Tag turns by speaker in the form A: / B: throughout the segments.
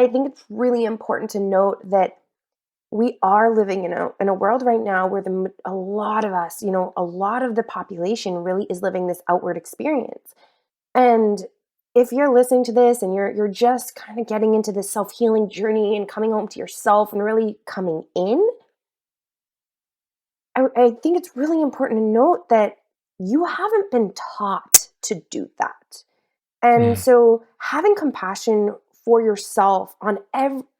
A: I think it's really important to note that we are living in a world right now where a lot of us, a lot of the population really is living this outward experience. And if you're listening to this and you're just kind of getting into this self-healing journey and coming home to yourself and really coming in, I think it's really important to note that you haven't been taught to do that. And so having compassion for yourself on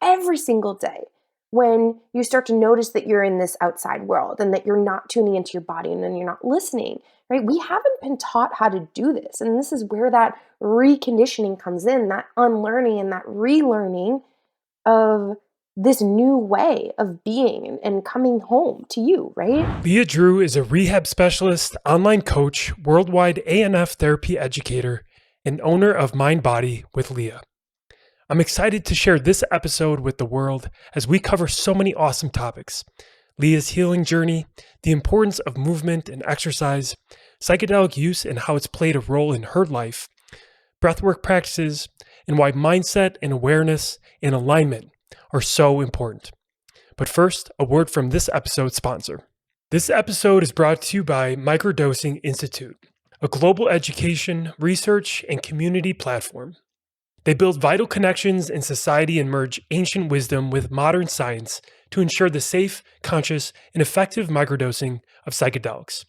A: every single day, when you start to notice that you're in this outside world and that you're not tuning into your body and then you're not listening, right? We haven't been taught how to do this. And this is where that reconditioning comes in, that unlearning and that relearning of this new way of being and coming home to you, right?
B: Leah Drew is a rehab specialist, online coach, worldwide ANF Therapy educator, and owner of Mind Body with Leah. I'm excited to share this episode with the world as we cover so many awesome topics. Leah's healing journey, the importance of movement and exercise, psychedelic use and how it's played a role in her life, breathwork practices, and why mindset and awareness and alignment are so important. But first, a word from this episode's sponsor. This episode is brought to you by Microdosing Institute, a global education, research, and community platform. They build vital connections in society and merge ancient wisdom with modern science to ensure the safe, conscious, and effective microdosing of psychedelics.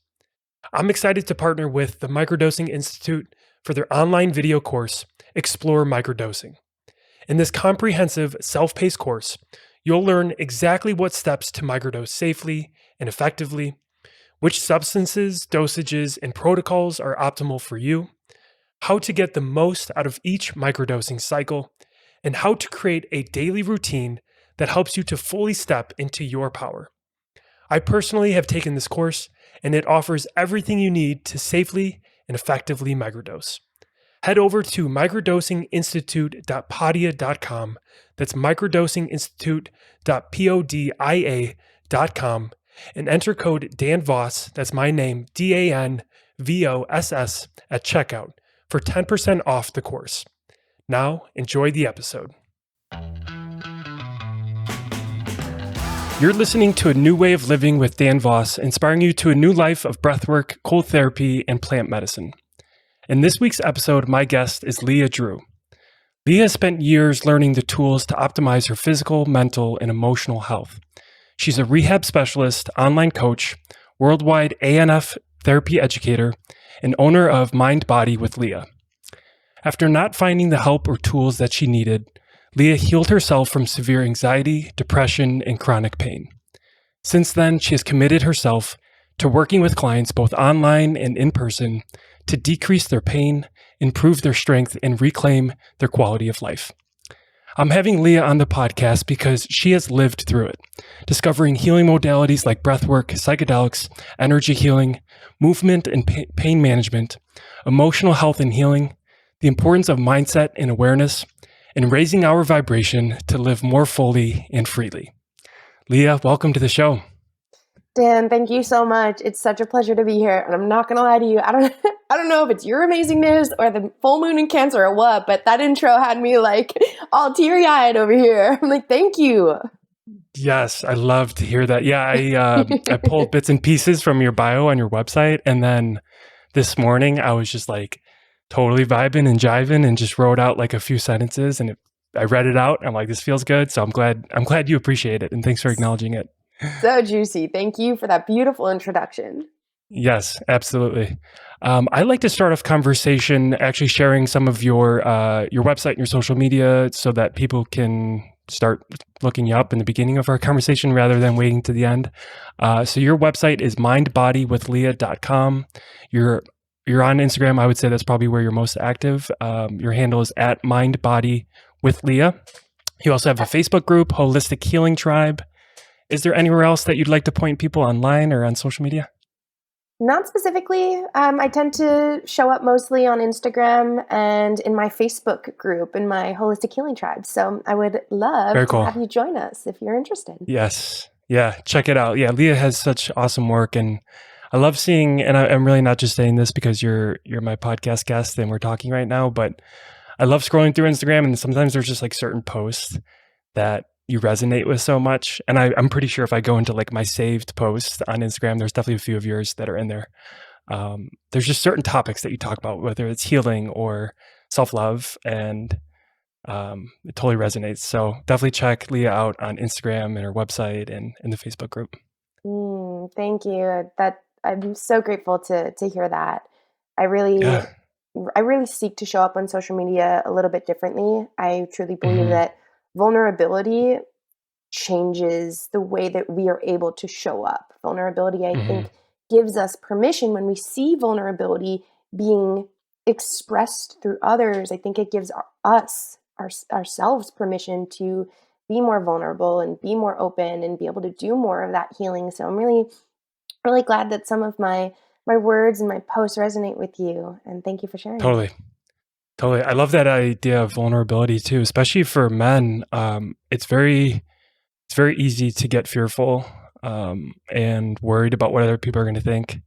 B: I'm excited to partner with the Microdosing Institute for their online video course, Explore Microdosing. In this comprehensive, self-paced course, you'll learn exactly what steps to microdose safely and effectively, which substances, dosages, and protocols are optimal for you, how to get the most out of each microdosing cycle, and how to create a daily routine that helps you to fully step into your power. I personally have taken this course, and it offers everything you need to safely and effectively microdose. Head over to microdosinginstitute.podia.com. That's microdosinginstitute.podia.com and enter code DANVOSS, that's my name, DANVOSS, at checkout for 10% off the course. Now, enjoy the episode. You're listening to A New Way of Living with Dan Voss, inspiring you to a new life of breathwork, cold therapy, and plant medicine. In this week's episode, my guest is Leah Drew. Leah has spent years learning the tools to optimize her physical, mental, and emotional health. She's a rehab specialist, online coach, worldwide ANF Therapy educator, and owner of Mind Body with Leah. After not finding the help or tools that she needed, Leah healed herself from severe anxiety, depression, and chronic pain. Since then, she has committed herself to working with clients both online and in person to decrease their pain, improve their strength, and reclaim their quality of life. I'm having Leah on the podcast because she has lived through it, discovering healing modalities like breathwork, psychedelics, energy healing, movement and pain management, emotional health and healing, the importance of mindset and awareness, and raising our vibration to live more fully and freely. Leah, welcome to the show.
A: Dan, thank you so much. It's such a pleasure to be here. And I'm not going to lie to you. I don't know if it's your amazingness or the full moon in Cancer or what, but that intro had me like all teary-eyed over here. I'm like, thank you.
B: Yes, I love to hear that. Yeah, I pulled bits and pieces from your bio on your website. And then this morning I was just like totally vibing and jiving and just wrote out like a few sentences and I read it out. I'm like, this feels good. So I'm glad you appreciate it. And thanks for acknowledging it.
A: So juicy. Thank you for that beautiful introduction.
B: Yes, absolutely. I'd like to start off conversation actually sharing some of your website and your social media so that people can start looking you up in the beginning of our conversation rather than waiting to the end. So your website is mindbodywithleah.com. You're on Instagram. I would say that's probably where you're most active. Your handle is at mindbodywithleah. You also have a Facebook group, Holistic Healing Tribe. Is there anywhere else that you'd like to point people online or on social media?
A: Not specifically. I tend to show up mostly on Instagram and in my Facebook group, in my Holistic Healing Tribe. So I would love to have you join us if you're interested.
B: Yes. Yeah. Check it out. Yeah. Leah has such awesome work and I love seeing, and I'm really not just saying this because you're my podcast guest and we're talking right now, but I love scrolling through Instagram, and sometimes there's just like certain posts that you resonate with so much. And I'm pretty sure if I go into like my saved posts on Instagram, there's definitely a few of yours that are in there. There's just certain topics that you talk about, whether it's healing or self-love, and it totally resonates. So definitely check Leah out on Instagram and her website and in the Facebook group.
A: Thank you. That I'm so grateful to hear that. I really
B: Yeah.
A: I really seek to show up on social media a little bit differently. I truly believe
B: Hmm.
A: that vulnerability changes the way that we are able to show up. Vulnerability, I
B: Hmm.
A: think, gives us permission when we see vulnerability being expressed through others. I think it gives ourselves permission to be more vulnerable and be more open and be able to do more of that healing. So I'm really glad that some of my words and my posts resonate with you. And thank you for sharing.
B: Totally. Totally. I love that idea of vulnerability too, especially for men. It's very easy to get fearful and worried about what other people are going to think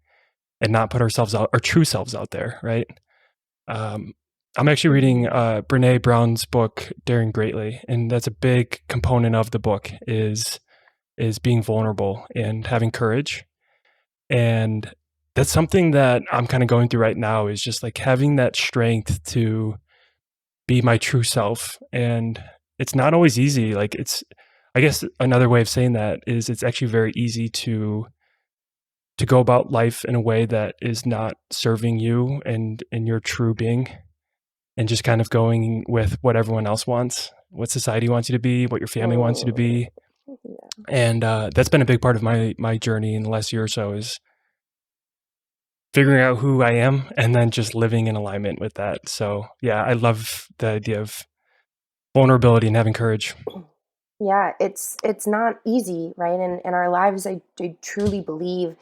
B: and not put ourselves out, our true selves out there, right? Um, I'm actually reading
A: Mhm.
B: Brene Brown's book, Daring Greatly, and that's a big component of the book is being vulnerable and having courage. And that's something that I'm kind of going through right now, is just like having that strength to be my true self. And it's not always easy. Like I guess another way of saying that is it's actually very easy to go about life in a way that is not serving you and your true being, and just kind of going with what everyone else wants, what society wants you to be, what your family wants you to
A: Mm,
B: be.
A: yeah.
B: And that's been a big part of my journey in the last year or so, is figuring out who I am and then just living in alignment with that. So yeah, I love the idea of vulnerability and having courage.
A: Yeah, it's not easy, right? And in our lives, I truly believe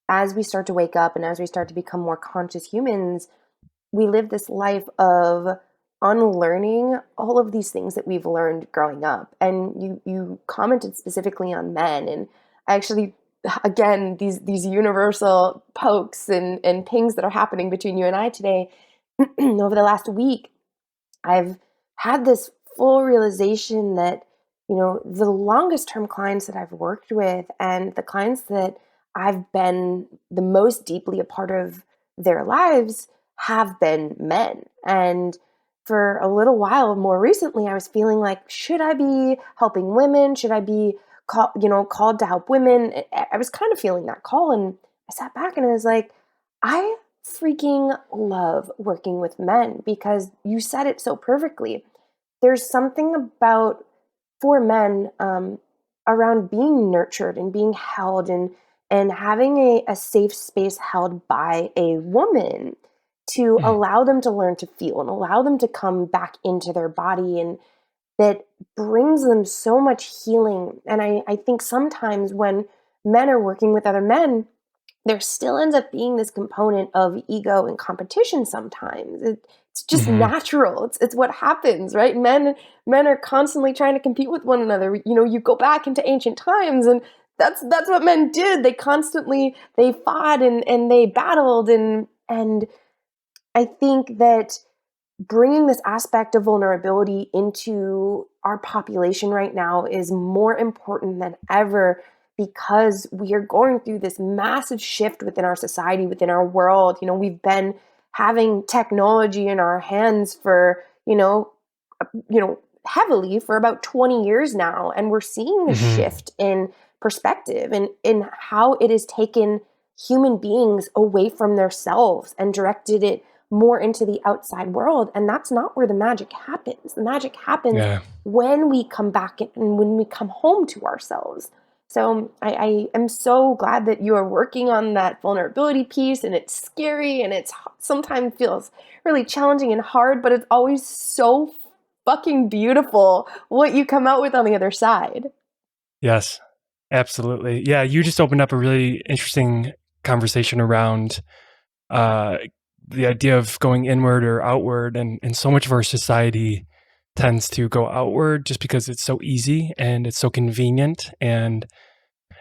A: as we start to wake up and as we start to become more conscious humans, we live this life of unlearning all of these things that we've learned growing up. And you commented specifically on men, and I actually, again, these universal pokes and pings that are happening between you and I today over the last week. I've had this full realization that, the longest term clients that I've worked with and the clients that I've been the most deeply a part of their lives have been men. And for a little while more recently, I was feeling like, should I be helping women? Should I be called to help women? I was kind of feeling that call, and I sat back and I was like, I freaking love working with men because you said it so perfectly. There's something about for men around being nurtured and being held and having a safe space held by a woman to
B: Mm.
A: allow them to learn to feel and allow them to come back into their body, and that brings them so much healing. And I think sometimes when men are working with other men, there still ends up being this component of ego and competition sometimes. It's just
B: Hmm.
A: natural. It's what happens, right? Men are constantly trying to compete with one another. You go back into ancient times, and that's what men did. They fought and they battled, and I think that bringing this aspect of vulnerability into our population right now is more important than ever, because we are going through this massive shift within our society, within our world. We've been having technology in our hands for, heavily for about 20 years now, and we're seeing the
B: Hmm.
A: shift in perspective and in how it has taken human beings away from themselves and directed it more into the outside world. And that's not where the magic happens. The magic happens
B: Yeah.
A: when we come back and when we come home to ourselves. So I am so glad that you are working on that vulnerability piece, and it's scary and it's sometimes feels really challenging and hard, but it's always so fucking beautiful what you come out with on the other side.
B: Yes, absolutely. Yeah, you just opened up a really interesting conversation around uh, the idea of going inward or outward, and so much of our society tends to go outward just because it's so easy and it's so convenient and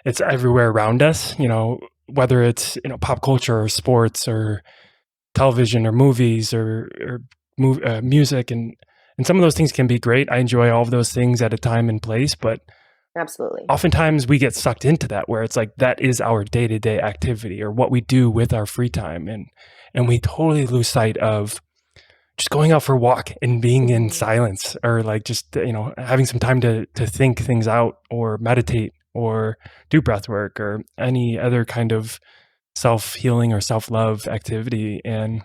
B: it's everywhere around us. Whether it's pop culture or sports or television or movies or music, and some of those things can be great. I enjoy all of those things at a time and place, but
A: Absolutely.
B: oftentimes we get sucked into that where it's like that is our day-to-day activity or what we do with our free time, and we totally lose sight of just going out for a walk and being in silence, or like just having some time to think things out or meditate or do breath work or any other kind of self-healing or self-love activity. And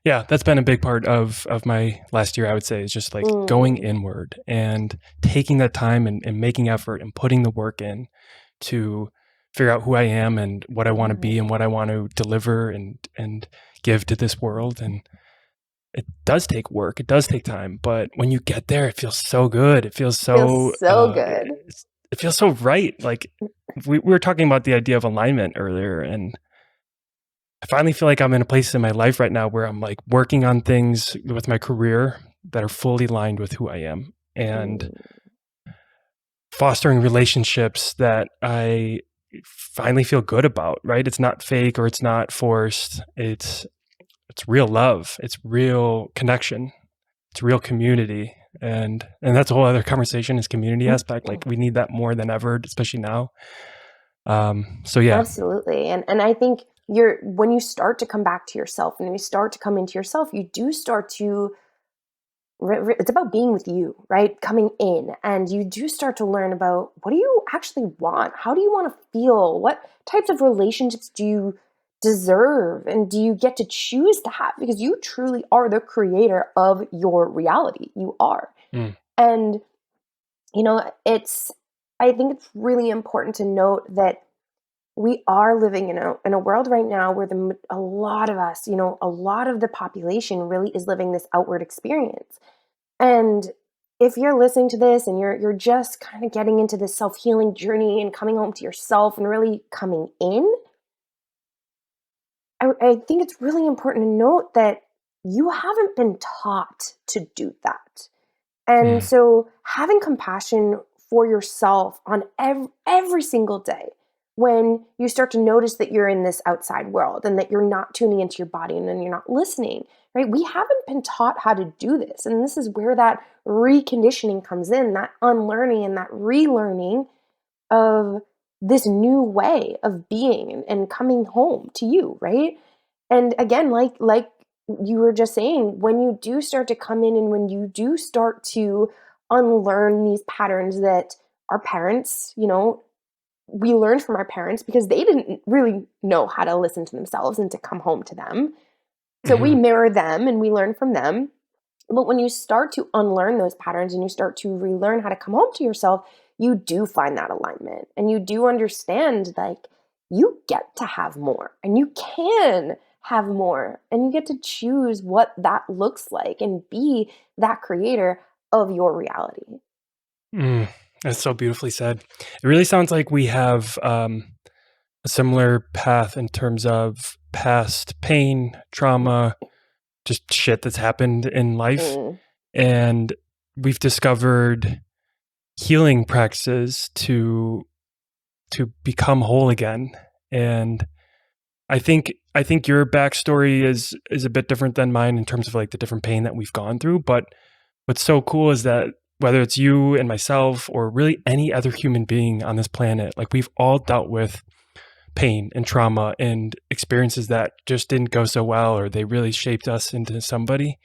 B: yeah, that's been a big part of my last year, I would say, is just like going inward and taking that time and making effort and putting the work in to figure out who I am and what I want to be and what I want to deliver and give to this world. And it does take work, it does take time, but when you get there, it feels so good. It feels so
A: good.
B: It feels so right. Like we were talking about the idea of alignment earlier, and I finally feel like I'm in a place in my life right now where I'm like working on things with my career that are fully aligned with who I am, and fostering relationships that I finally feel good about, right? It's not fake or it's not forced. It's real love. It's real connection. It's real community. And that's a whole other conversation, is community aspect. Like we need that more than ever, especially now. So yeah.
A: Absolutely. And I think when you start to come back to yourself and you start to come into yourself, you do start to, it's about being with you, right? Coming in, and you do start to learn about what do you actually want? How do you want to feel? What types of relationships do you deserve? And do you get to choose to have? Because you truly are the creator of your reality. You are. And, I think it's really important to note that we are living in a world right now where a lot of us, a lot of the population really is living this outward experience. And if you're listening to this and you're just kind of getting into this self-healing journey and coming home to yourself and really coming in, I think it's really important to note that you haven't been taught to do that. And so having compassion for yourself on every single day, when you start to notice that you're in this outside world and that you're not tuning into your body and then you're not listening, right? We haven't been taught how to do this. And this is where that reconditioning comes in, that unlearning and that relearning of this new way of being and coming home to you, right? And again, like you were just saying, when you do start to come in and when you do start to unlearn these patterns that our parents, we learned from our parents because they didn't really know how to listen to themselves and to come home to them. So we mirror them and we learn from them. But when you start to unlearn those patterns and you start to relearn how to come home to yourself, you do find that alignment and you do understand like you get to have more and you can have more and you get to choose what that looks like and be that creator of your reality.
B: That's so beautifully said. It really sounds like we have a similar path in terms of past pain, trauma, just shit that's happened in life. And we've discovered healing practices to become whole again. And I think your backstory is a bit different than mine in terms of like the different pain that we've gone through. But what's so cool is that whether it's you and myself or really any other human being on this planet, like we've all dealt with pain and trauma and experiences that just didn't go so well, or they really shaped us into somebody.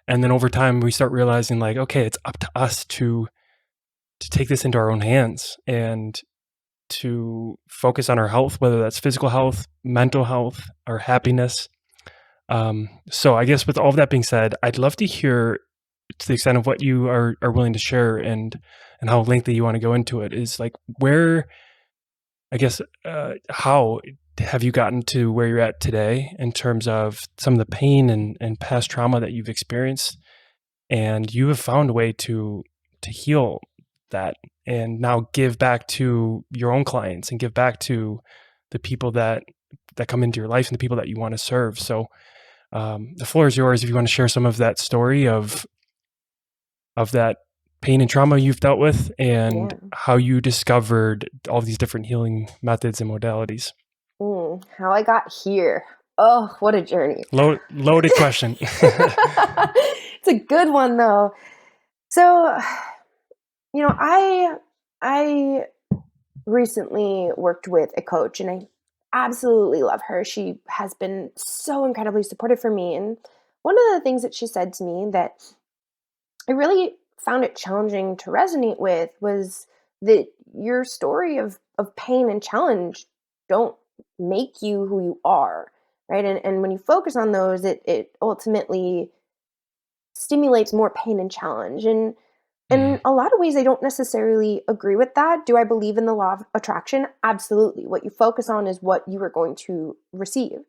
B: And then over time we start realizing like, okay, it's up to us to take this into our own hands and to focus on our health, whether that's physical health, mental health, or happiness. So I guess with all of that being said, I'd love to hear, to the extent of what you are willing to share and how lengthy you want to go into it, is like where, I guess, how have you gotten to where you're at today in terms of some of the pain and past trauma that you've experienced, and you have found a way to heal that and now give back to your own clients and give back to the people that come into your life and the people that you want to serve. So the floor is yours if you want to share some of that story of that pain and trauma you've dealt with and how you discovered all these different healing methods and modalities.
A: How I got here. Oh, what a journey.
B: Loaded question.
A: It's a good one though. So, I recently worked with a coach and I absolutely love her. She has been so incredibly supportive for me. And one of the things that she said to me that I really found it challenging to resonate with was that your story of pain and challenge don't make you who you are, right? And when you focus on those, it ultimately stimulates more pain and challenge. And in
B: Mhm.
A: a lot of ways, I don't necessarily agree with that. Do I believe in the law of attraction? Absolutely. What you focus on is what you are going to receive.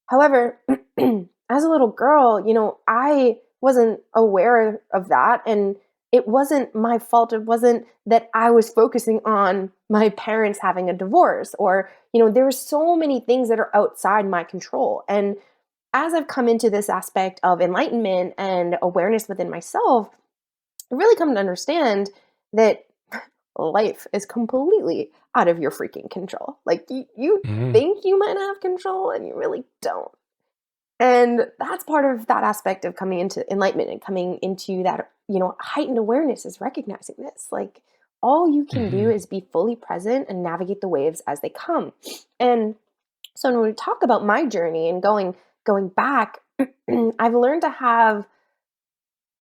A: However, as a little girl, I wasn't aware of that. And it wasn't my fault. It wasn't that I was focusing on my parents having a divorce, or, there were so many things that are outside my control. And as I've come into this aspect of enlightenment and awareness within myself, I really come to understand that life is completely out of your freaking control. Like you
B: Mhm.
A: think you might have control and you really don't. And that's part of that aspect of coming into enlightenment and coming into that, heightened awareness is recognizing this. Like all you can do
B: Mhm.
A: is be fully present and navigate the waves as they come. And so when we talk about my journey and going back, I've learned to have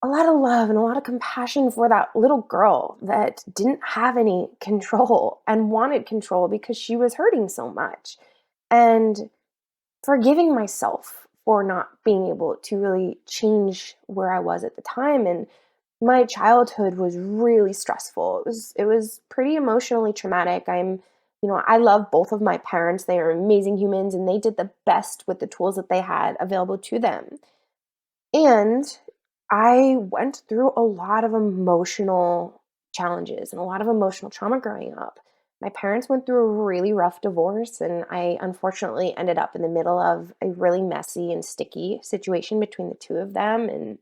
A: a lot of love and a lot of compassion for that little girl that didn't have any control and wanted control because she was hurting so much. And forgiving myself for not being able to really change where I was at the time. And my childhood was really stressful. It was pretty emotionally traumatic. I love both of my parents. They are amazing humans and they did the best with the tools that they had available to them. And I went through a lot of emotional challenges and a lot of emotional trauma growing up. My parents went through a really rough divorce, and I unfortunately ended up in the middle of a really messy and sticky situation between the two of them. And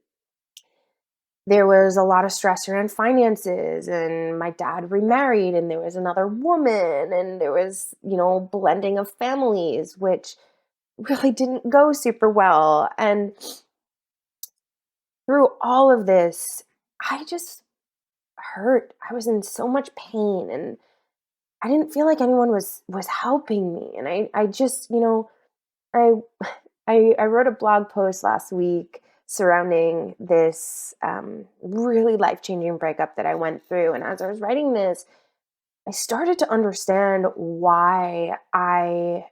A: there was a lot of stress around finances, and my dad remarried, and there was another woman, and there was, blending of families, which really didn't go super well. And through all of this, I just hurt. I was in so much pain and I didn't feel like anyone was helping me. And I just, I I wrote a blog post last week surrounding this really life-changing breakup that I went through. And as I was writing this, I started to understand why I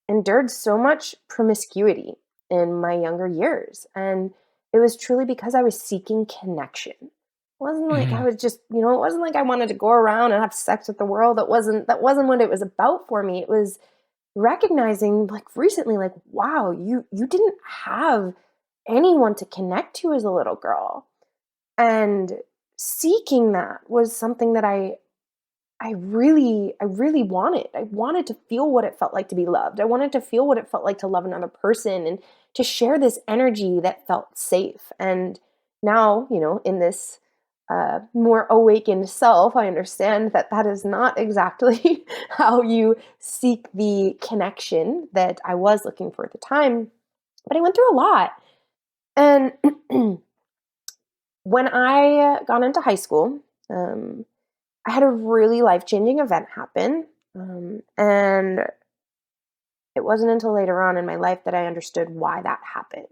A: endured so much promiscuity in my younger years. And it was truly because I was seeking connection. It wasn't like I
B: Mhm.
A: was just, it wasn't like I wanted to go around and have sex with the world. That wasn't what it was about for me. It was recognizing like recently, like, wow, you didn't have anyone to connect to as a little girl. And seeking that was something that I really wanted. I wanted to feel what it felt like to be loved. I wanted to feel what it felt like to love another person and to share this energy that felt safe. And now, in this more awakened self, I understand that that is not exactly how you seek the connection that I was looking for at the time. But I went through a lot. And when I got into high school, um, I had a really life-changing event happen, and it wasn't until later on in my life that I understood why that happened.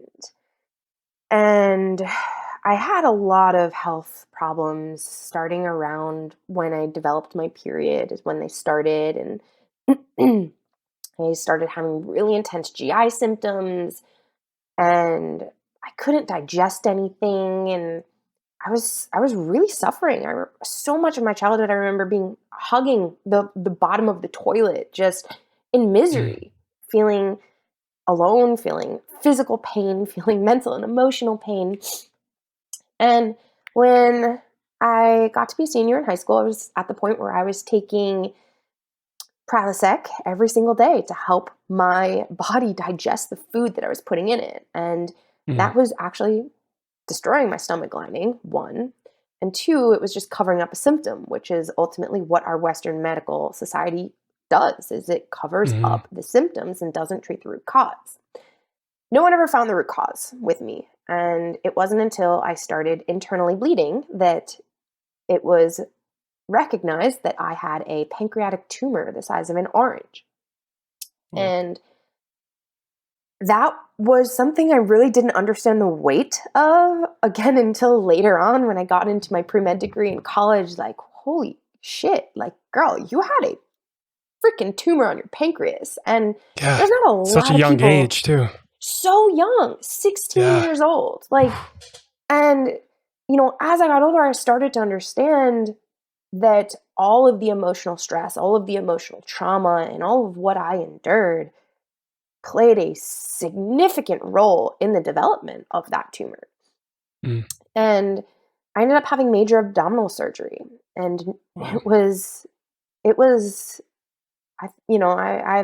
A: And I had a lot of health problems starting around when I developed my period is when they started, and I started having really intense GI symptoms, and I couldn't digest anything, and I was really suffering. So much of my childhood I remember being hugging the bottom of the toilet just in
B: Mhm.
A: misery, feeling alone, feeling physical pain, feeling mental and emotional pain. And when I got to be a senior in high school, I was at the point where I was taking Prilosec every single day to help my body digest the food that I was putting in it. And
B: Mhm.
A: that was actually destroying my stomach lining, one. And two, it was just covering up a symptom, which is ultimately what our Western medical society does, is it covers
B: Mhm.
A: up the symptoms and doesn't treat the root cause. no one ever found the root cause with me. And it wasn't until I started internally bleeding that it was recognized that I had a pancreatic tumor the size of an orange.
B: Oh.
A: And that was something I really didn't understand the weight of, again, until later on when I got into my pre-med degree in college. Like, holy shit, like, girl, you had a freaking tumor on your pancreas. And
B: Yeah.
A: there's not a
B: Such
A: lot
B: a
A: of
B: young
A: people
B: age too.
A: so young, 16
B: Yeah.
A: years old. Like, and, you know, as I got older, I started to understand that all of the emotional stress, all of the emotional trauma, and all of what I endured played a significant role in the development of that tumor.
B: Mm.
A: And I ended up having major abdominal surgery. And
B: Wow.
A: it was, I've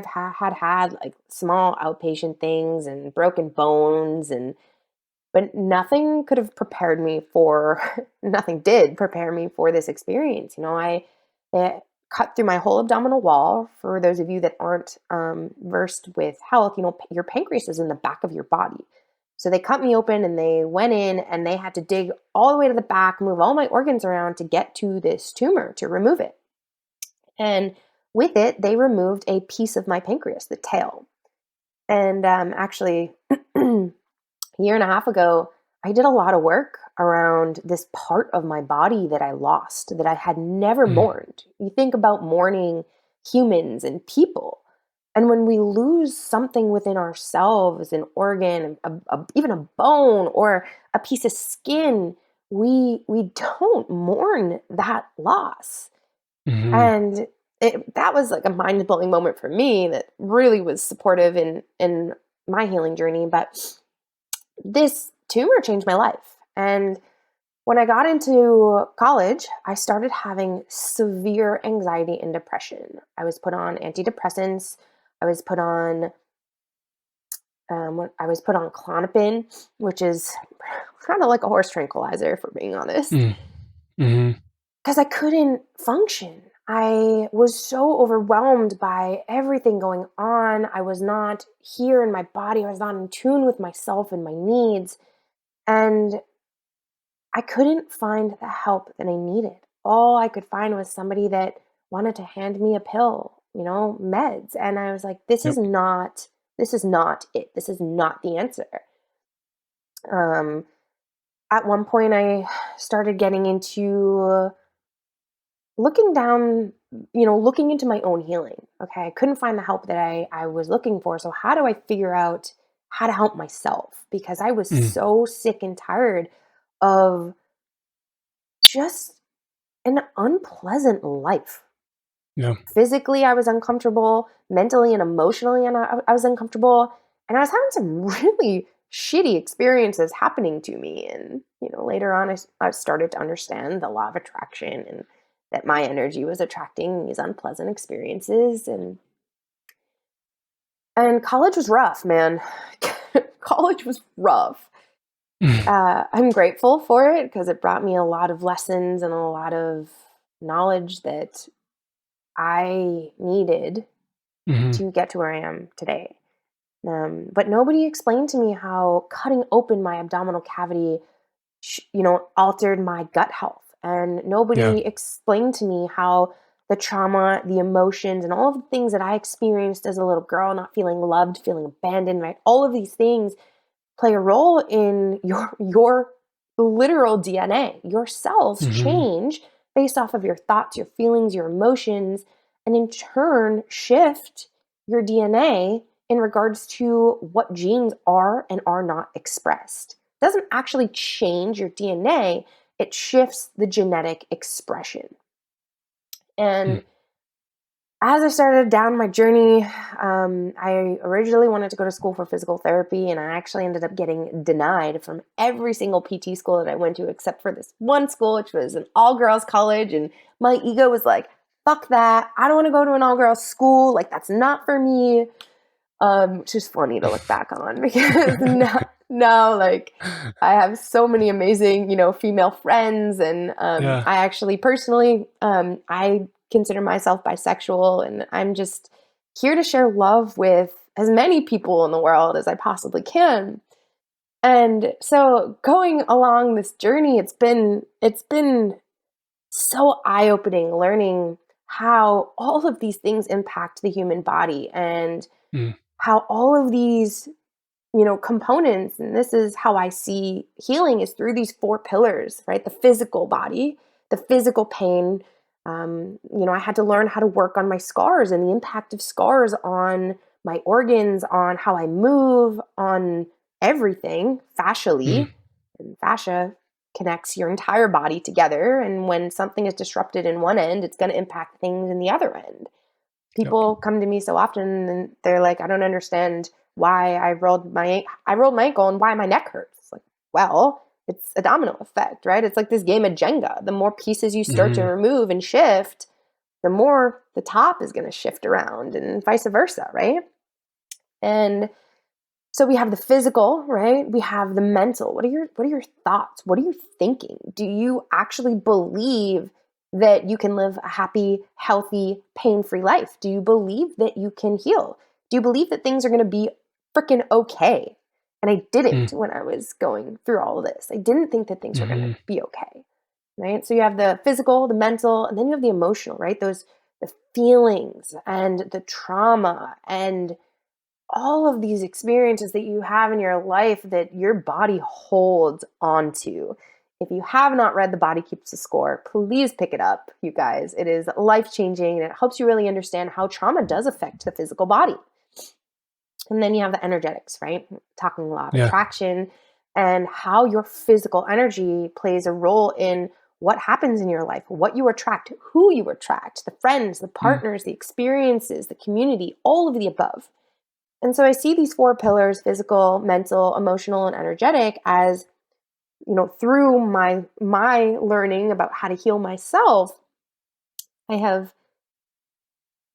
A: had like small outpatient things and broken bones, but nothing could have prepared me for, nothing did prepare me for this experience. It cut through my whole abdominal wall. For those of you that aren't versed with health, your pancreas is in the back of your body. So they cut me open and they went in and they had to dig all the way to the back, move all my organs around to get to this tumor, to remove it. And with it, they removed a piece of my pancreas, the tail. And actually, a year and a half ago, I did a lot of work around this part of my body that I lost, that I had never mourned. You think about mourning humans and people. And when we lose something within ourselves, an organ, even a bone or a piece of skin, we don't mourn that loss.
B: Mm-hmm.
A: And that was like a mind-blowing moment for me that really was supportive in my healing journey. But this tumor changed my life. And when I got into college, I started having severe anxiety and depression. I was put on antidepressants. I was put on Klonopin, which is kind of like a horse tranquilizer, if we're being honest,
B: Mm-hmm.
A: because I couldn't function. I was so overwhelmed by everything going on. I was not here in my body. I was not in tune with myself and my needs. And I couldn't find the help that I needed. All I could find was somebody that wanted to hand me a pill, meds. And I was like, this is
B: Yep.
A: not it. This is not the answer. At one point I started getting into looking into my own healing. Okay. I couldn't find the help that I was looking for. So how do I figure out how to help myself? Because I was so sick and tired of just an unpleasant life.
B: Yeah.
A: Physically, I was uncomfortable. Mentally and emotionally, and I was uncomfortable. And I was having some really shitty experiences happening to me. And, later on, I started to understand the law of attraction and that my energy was attracting these unpleasant experiences. And college was rough, man. College was rough. I'm grateful for it because it brought me a lot of lessons and a lot of knowledge that I needed to get to where I am today. But nobody explained to me how cutting open my abdominal cavity, altered my gut health. And nobody explained to me how the trauma, the emotions, and all of the things that I experienced as a little girl, not feeling loved, feeling abandoned, right? All of these things play a role in your literal DNA. Your cells change based off of your thoughts, your feelings, your emotions, and in turn shift your DNA in regards to what genes are and are not expressed. It doesn't actually change your DNA, it shifts the genetic expression. And as I started down my journey, I originally wanted to go to school for physical therapy, and I actually ended up getting denied from every single PT school that I went to, except for this one school, which was an all-girls college. And my ego was like, fuck that. I don't want to go to an all-girls school. Like, that's not for me. Which is funny to look back on because now, like, I have so many amazing, female friends. And I actually personally, I consider myself bisexual, and I'm just here to share love with as many people in the world as I possibly can. And so going along this journey, it's been so eye-opening learning how all of these things impact the human body, and
B: Mm.
A: how all of these, components, and this is how I see healing, is through these four pillars, right? The physical body, the physical pain. I had to learn how to work on my scars and the impact of scars on my organs, on how I move, on everything fascially.
B: Mm.
A: And fascia connects your entire body together. And when something is disrupted in one end, it's going to impact things in the other end.
B: Yep.
A: People come to me so often and they're like, I don't understand why I rolled my ankle and why my neck hurts. It's like, well, it's a domino effect, right? It's like this game of Jenga. The more pieces you start to
B: Mhm.
A: remove and shift, the more the top is going to shift around, and vice versa, right? And so we have the physical, right? We have the mental. What are your thoughts? What are you thinking? Do you actually believe that you can live a happy, healthy, pain-free life? Do you believe that you can heal? Do you believe that things are going to be freaking okay? And I
B: Mm.
A: didn't when I was going through all of this. I didn't think that things were going to
B: Mhm.
A: be okay, right? So you have the physical, the mental, and then you have the emotional, right? The feelings and the trauma and all of these experiences that you have in your life that your body holds onto. If you have not read The Body Keeps the Score, please pick it up, you guys. It is life changing, and it helps you really understand how trauma does affect the physical body. And then you have the energetics, right? Talking a lot of
B: Yeah.
A: attraction and how your physical energy plays a role in what happens in your life, what you attract, who you attract, the friends, the
B: Mm.
A: partners, the experiences, the community, all of the above. And so I see these four pillars: physical, mental, emotional, and energetic, as, through my learning about how to heal myself, I have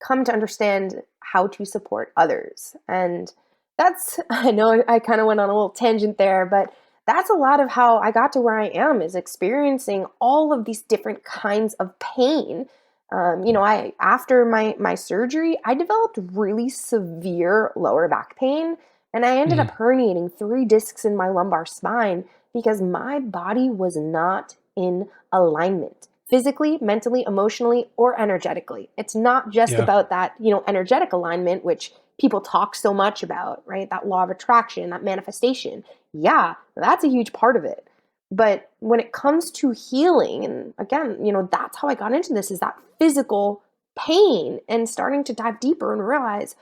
A: come to understand how to support others. And that's I know I kind of went on a little tangent there, but that's a lot of how I got to where I am, is experiencing all of these different kinds of pain. I after my surgery, I developed really severe lower back pain, and I ended
B: Mm.
A: up herniating 3 discs in my lumbar spine because my body was not in alignment physically, mentally, emotionally, or energetically. It's not just
B: Yeah.
A: about that, energetic alignment, which people talk so much about, right? That law of attraction, that manifestation. Yeah, that's a huge part of it. But when it comes to healing, and again, that's how I got into this, is that physical pain and starting to dive deeper and realize,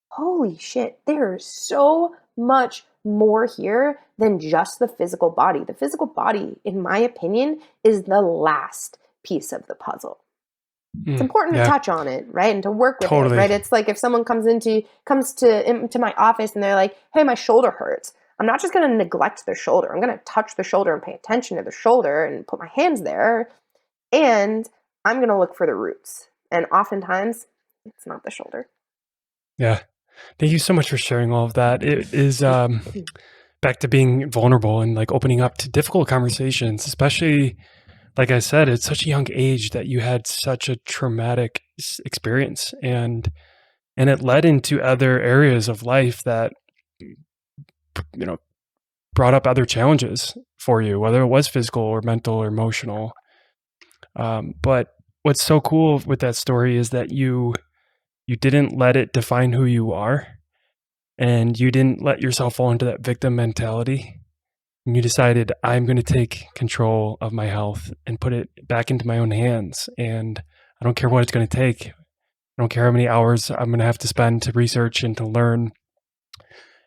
A: holy shit, there's so much more here than just the physical body. The physical body, in my opinion, is the last piece of the puzzle. It's
B: Mm.
A: important to
B: Yeah.
A: touch on it, right? And to work with it,
B: Totally.
A: right? It's like if someone comes into my office and they're like, "Hey, my shoulder hurts." I'm not just going to neglect their shoulder. I'm going to touch the shoulder and pay attention to the shoulder and put my hands there, and I'm going to look for the roots. And oftentimes, it's not the shoulder.
B: Yeah. Thank you so much for sharing all of that. It is back to being vulnerable and like opening up to difficult conversations, especially like I said, at such a young age that you had such a traumatic experience, and it led into other areas of life that you know brought up other challenges for you, whether it was physical or mental or emotional. But what's so cool with that story is that you didn't let it define who you are, and you didn't let yourself fall into that victim mentality. And you decided, I'm going to take control of my health and put it back into my own hands. And I don't care what it's going to take. I don't care how many hours I'm going to have to spend to research and to learn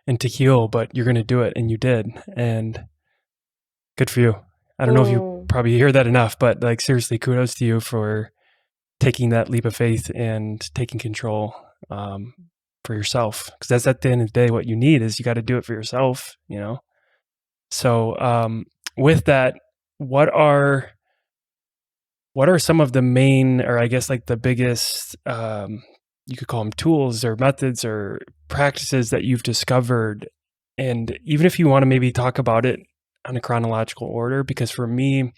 B: and to heal, but you're going to do it. And you did. And good for you. I don't know if you
A: Mm,
B: probably hear that enough, but like seriously, kudos to you for taking that leap of faith and taking control um, for yourself. Because that's at the end of the day, what you need is you got to do it for yourself. So with that, what are some of the main, or I guess like the biggest, you could call them tools or methods or practices that you've discovered? And even if you want to maybe talk about it on a chronological order, because for me,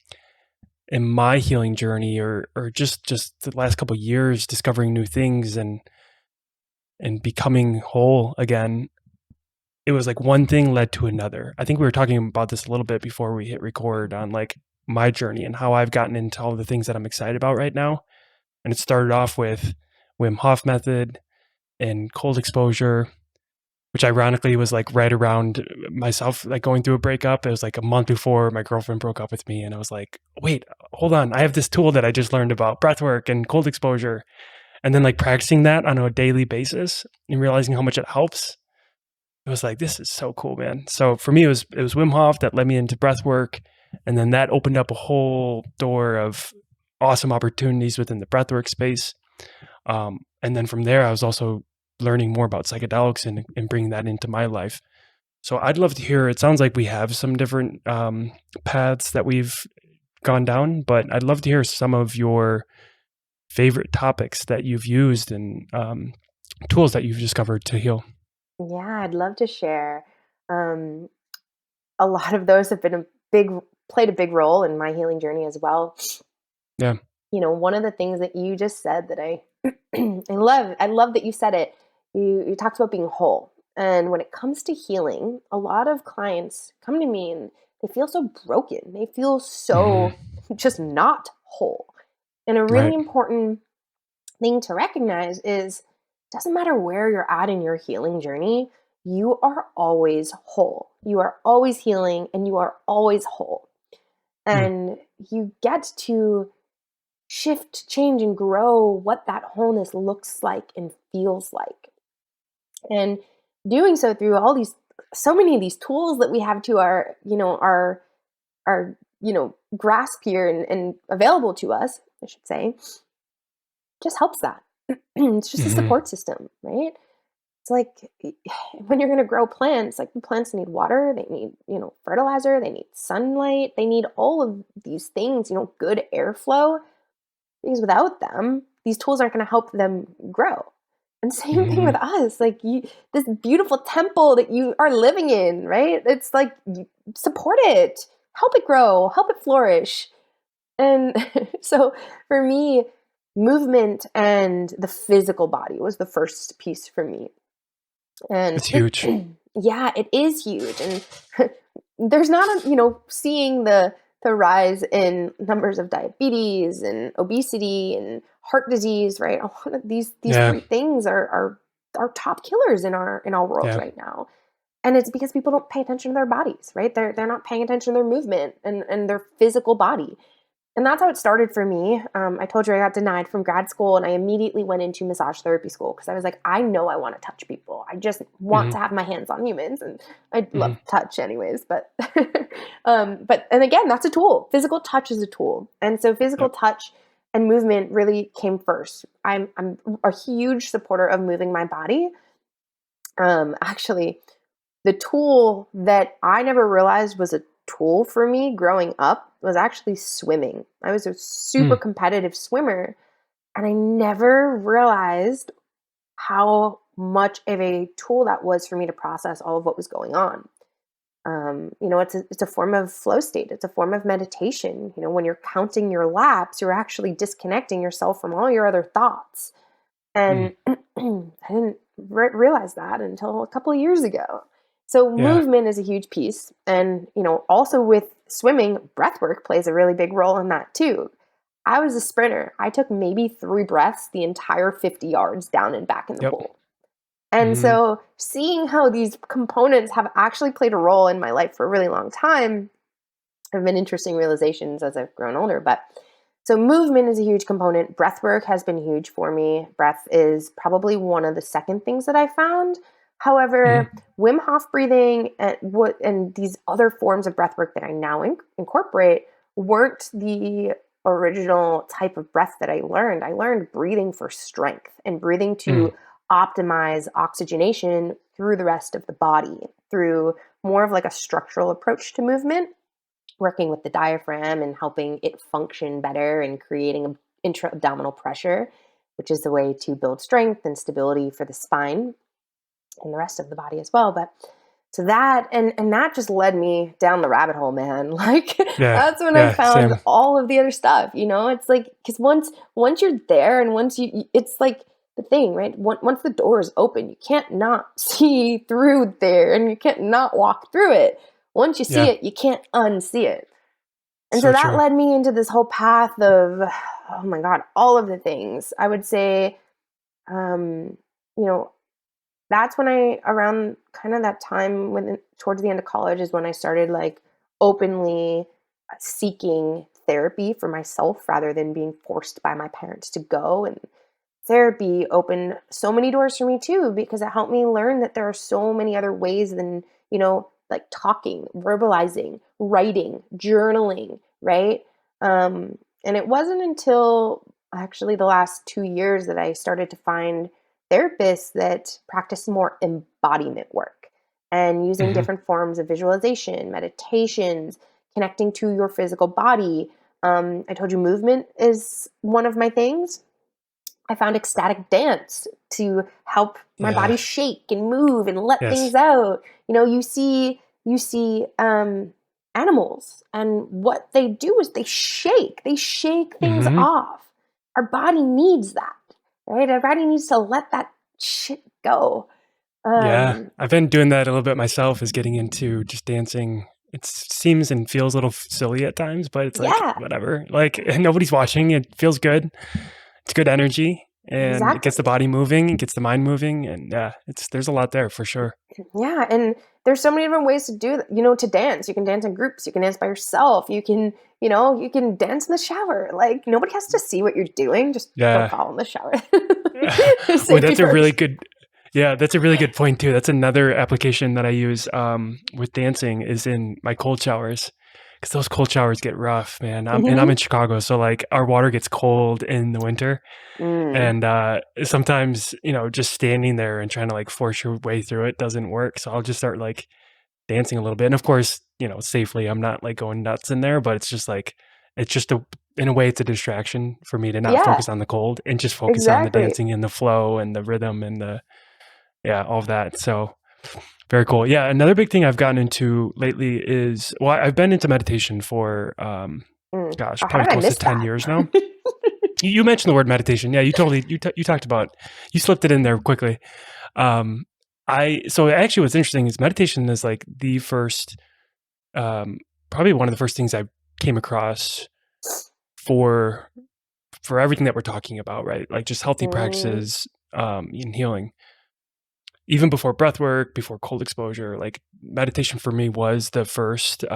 B: in my healing journey, or just the last couple of years, discovering new things and and becoming whole again, it was like one thing led to another. I think we were talking about this a little bit before we hit record on like my journey and how I've gotten into all the things that I'm excited about right now. And it started off with Wim Hof method and cold exposure, which ironically was like right around myself, like going through a breakup. It was like a month before my girlfriend broke up with me. And I was like, wait, hold on. I have this tool that I just learned about breath work and cold exposure. And then like practicing that on a daily basis and realizing how much it helps. It was like, this is so cool, man. So for me, it was Wim Hof that led me into breath work. And then that opened up a whole door of awesome opportunities within the breathwork space. And then from there, I was also learning more about psychedelics and bringing that into my life. So I'd love to hear, it sounds like we have some different paths that we've gone down, but I'd love to hear some of your favorite topics that you've used and tools that you've discovered to heal.
A: Yeah, I'd love to share. A lot of those have played a big role in my healing journey as well.
B: Yeah.
A: One of the things that you just said that I I love that you said it. You talked about being whole. And when it comes to healing, a lot of clients come to me and they feel so broken. They feel so just not whole. And a really important thing to recognize is it doesn't matter where you're at in your healing journey, you are always whole. You are always healing and you are always whole. And you get to shift, change, and grow what that wholeness looks like and feels like. And doing so through so many of these tools that we have to our grasp here and available to us, I should say, just helps that. It's just a support system, right? It's like when you're going to grow plants, like plants need water, they need, fertilizer, they need sunlight, they need all of these things, good airflow, because without them, these tools aren't going to help them grow. And same thing with us, like this beautiful temple that you are living in, right? It's like, support it, help it grow, help it flourish. And so for me, movement and the physical body was the first piece for me. And
B: it's huge.
A: Yeah, it is huge. And there's not seeing the rise in numbers of diabetes and obesity and heart disease, right? A lot of these three things are top killers in our world right now. And it's because people don't pay attention to their bodies, right? They're not paying attention to their movement and their physical body. And that's how it started for me. I told you I got denied from grad school and I immediately went into massage therapy school because I was like, I know I want to touch people. I just want to have my hands on humans, and I love touch anyways. But, and again, that's a tool. Physical touch is a tool. And so physical touch and movement really came first. I'm a huge supporter of moving my body. Actually, the tool that I never realized was a tool for me growing up was actually swimming. I was a super competitive swimmer, and I never realized how much of a tool that was for me to process all of what was going on. It's a form of flow state. It's a form of meditation. When you're counting your laps, you're actually disconnecting yourself from all your other thoughts. And I didn't realize that until a couple of years ago. So movement is a huge piece. And, also with swimming, breath work plays a really big role in that too. I was a sprinter. I took maybe 3 breaths the entire 50 yards down and back in the pool. And so seeing how these components have actually played a role in my life for a really long time have been interesting realizations as I've grown older. But so movement is a huge component. Breath work has been huge for me. Breath is probably one of the second things that I found. However, Wim Hof breathing and these other forms of breath work that I now incorporate weren't the original type of breath that I learned. I learned breathing for strength and breathing to optimize oxygenation through the rest of the body, through more of like a structural approach to movement, working with the diaphragm and helping it function better and creating intra-abdominal pressure, which is the way to build strength and stability for the spine and the rest of the body as well. But so that, and that just led me down the rabbit hole, man. That's when I found all of the other stuff, it's like, because once you're there and it's like the thing, right? Once the door is open, you can't not see through there, and you can't not walk through it. Once you see
B: Yeah.
A: it, you can't unsee it. And so
B: So
A: that
B: true.
A: led me into this whole path of, oh my God, all of the things. I would say, you know, that's when around kind of that time towards the end of college is when I started like openly seeking therapy for myself rather than being forced by my parents to go. And therapy opened so many doors for me too, because it helped me learn that there are so many other ways than, like talking, verbalizing, writing, journaling, right? And it wasn't until actually the last 2 years that I started to find therapists that practice more embodiment work and using
B: Hmm.
A: different forms of visualization, meditations, connecting to your physical body. I told you movement is one of my things. I found ecstatic dance to help my
B: Yeah.
A: body shake and move and let
B: Yes.
A: things out. You see animals, and what they do is they shake. They shake things
B: Hmm.
A: off. Our body needs that, right? Our body needs to let that shit go.
B: Yeah.
A: Um,
B: I've been doing that a little bit myself, is getting into just dancing. It seems and feels a little silly at times, but it's like,
A: yeah,
B: whatever. Like, nobody's watching. It feels good. It's good energy, and it gets the
A: exactly.
B: body moving, it gets the mind moving. And yeah, there's a lot there for sure.
A: Yeah, and there's so many different ways to do that, to dance. You can dance in groups, you can dance by yourself, you can dance in the shower. Like nobody has to see what you're doing. Just don't
B: Yeah.
A: fall in the shower.
B: Well,
A: Safety
B: that's a really
A: first.
B: good, yeah, that's a really good point too. That's another application that I use with dancing, is in my cold showers. Because those cold showers get rough, man. I'm in
A: Mhm.
B: Chicago, so like our water gets cold in the winter.
A: Mm.
B: And sometimes, just standing there and trying to like force your way through it doesn't work. So I'll just start like dancing a little bit. And of course, safely, I'm not like going nuts in there, but it's just like, it's just in a way, it's a distraction for me to not
A: Yeah,
B: focus on the cold and just focus on the
A: exactly.
B: dancing and the flow and the rhythm and yeah, all of that. So very cool. Yeah. Another big thing I've gotten into lately is, well, I've been into meditation for,
A: Mm.
B: gosh,
A: Oh, how
B: probably
A: did I
B: close to
A: miss
B: 10
A: that?
B: years now. You mentioned the word meditation. Yeah, you totally you talked about, you slipped it in there quickly. Um, so actually, what's interesting is meditation is like the first, um, probably one of the first things I came across for everything that we're talking about, right? Like just healthy
A: Mm.
B: practices in healing. Even before breath work, before cold exposure, like meditation for me was the first thing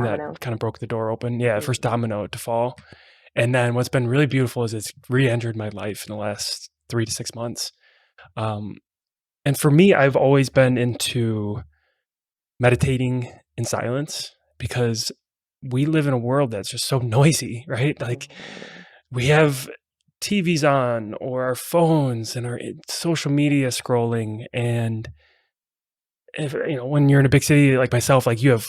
B: that
A: Domino.
B: kind of broke the door open. Yeah, first
A: Mm.
B: domino to fall. And then what's been really beautiful is it's re-entered my life in the last 3 to 6 months. Um, and for me, I've always been into meditating in silence, because we live in a world that's just so noisy, right? Like
A: Mhm.
B: we have TVs on or our phones and our social media scrolling. And if, when you're in a big city like myself, like you have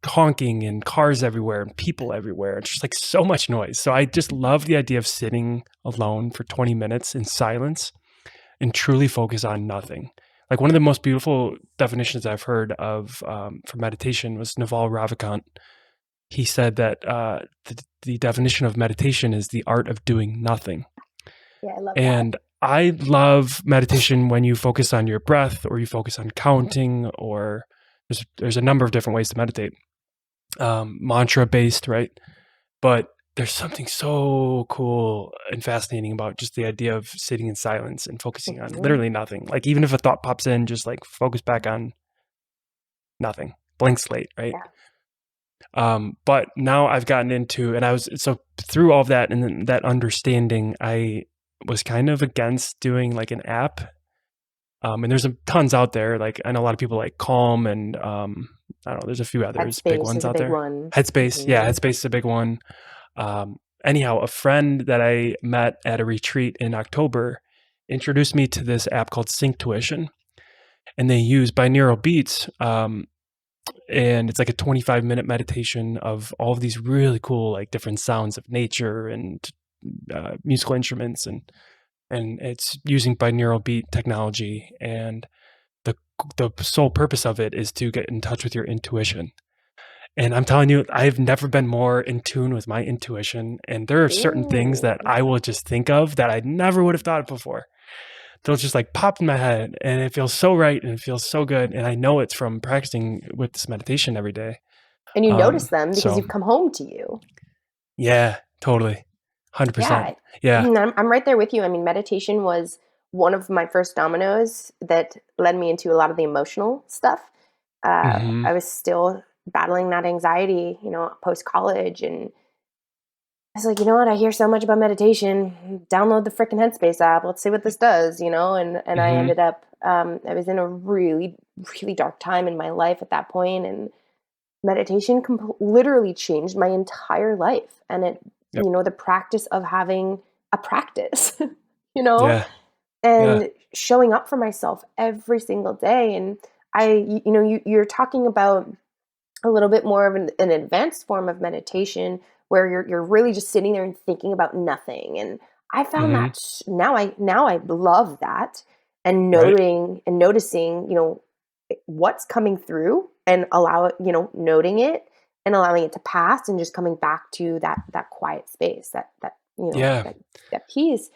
B: honking and cars everywhere and people everywhere. It's just like so much noise. So I just love the idea of sitting alone for 20 minutes in silence and truly focus on nothing. Like one of the most beautiful definitions I've heard of for meditation was Naval Ravikant. He said that the definition of meditation is the art of doing nothing.
A: Yeah, I love that.
B: And I love meditation when you focus on your breath, or you focus on counting, or there's a number of different ways to meditate, mantra based, right? But there's something so cool and fascinating about just the idea of sitting in silence and focusing on
A: Mhm.
B: literally nothing. Like even if a thought pops in, just like focus back on nothing, blank slate, right?
A: Yeah.
B: But now I've gotten into, and I was, so through all of that and then that understanding, I was kind of against doing like an app. And there's tons out there. Like I know a lot of people like Calm and I don't know, there's a few others, big
A: Headspace
B: ones
A: is a
B: out
A: big
B: there.
A: one.
B: Headspace. Yeah,
A: Mhm.
B: Headspace is a big one. Anyhow, a friend that I met at a retreat in October introduced me to this app called Synctuition, and they use binaural beats. And it's like a 25-minute meditation of all of these really cool, like different sounds of nature and musical instruments, and it's using binaural beat technology. And the sole purpose of it is to get in touch with your intuition. And I'm telling you, I've never been more in tune with my intuition. And there are certain things that
A: Ooh.
B: I will just think of that I never would have thought of before. They'll just like pop in my head, and it feels so right and it feels so good. And I know it's from practicing with this meditation every day.
A: And you notice them because
B: So
A: you've come home to you.
B: yeah, totally. 100%.
A: Yeah,
B: Yeah.
A: I'm right there with you. I mean, meditation was one of my first dominoes that led me into a lot of the emotional stuff.
B: Hmm.
A: I was still battling that anxiety, post college, and I was like, you know what? I hear so much about meditation. Download the freaking Headspace app. Let's see what this does, And I
B: Hmm.
A: ended up, I was in a really, really dark time in my life at that point, and meditation literally changed my entire life. And
B: Yep.
A: the practice of having a practice, you know,
B: Yeah. Yeah.
A: and showing up for myself every single day. And you're talking about a little bit more of an advanced form of meditation where you're really just sitting there and thinking about nothing. And I found
B: Hmm.
A: that now I love that, and
B: Right.
A: noticing, what's coming through, and allow it, noting it and allowing it to pass, and just coming back to that quiet space, that
B: Yeah.
A: that peace.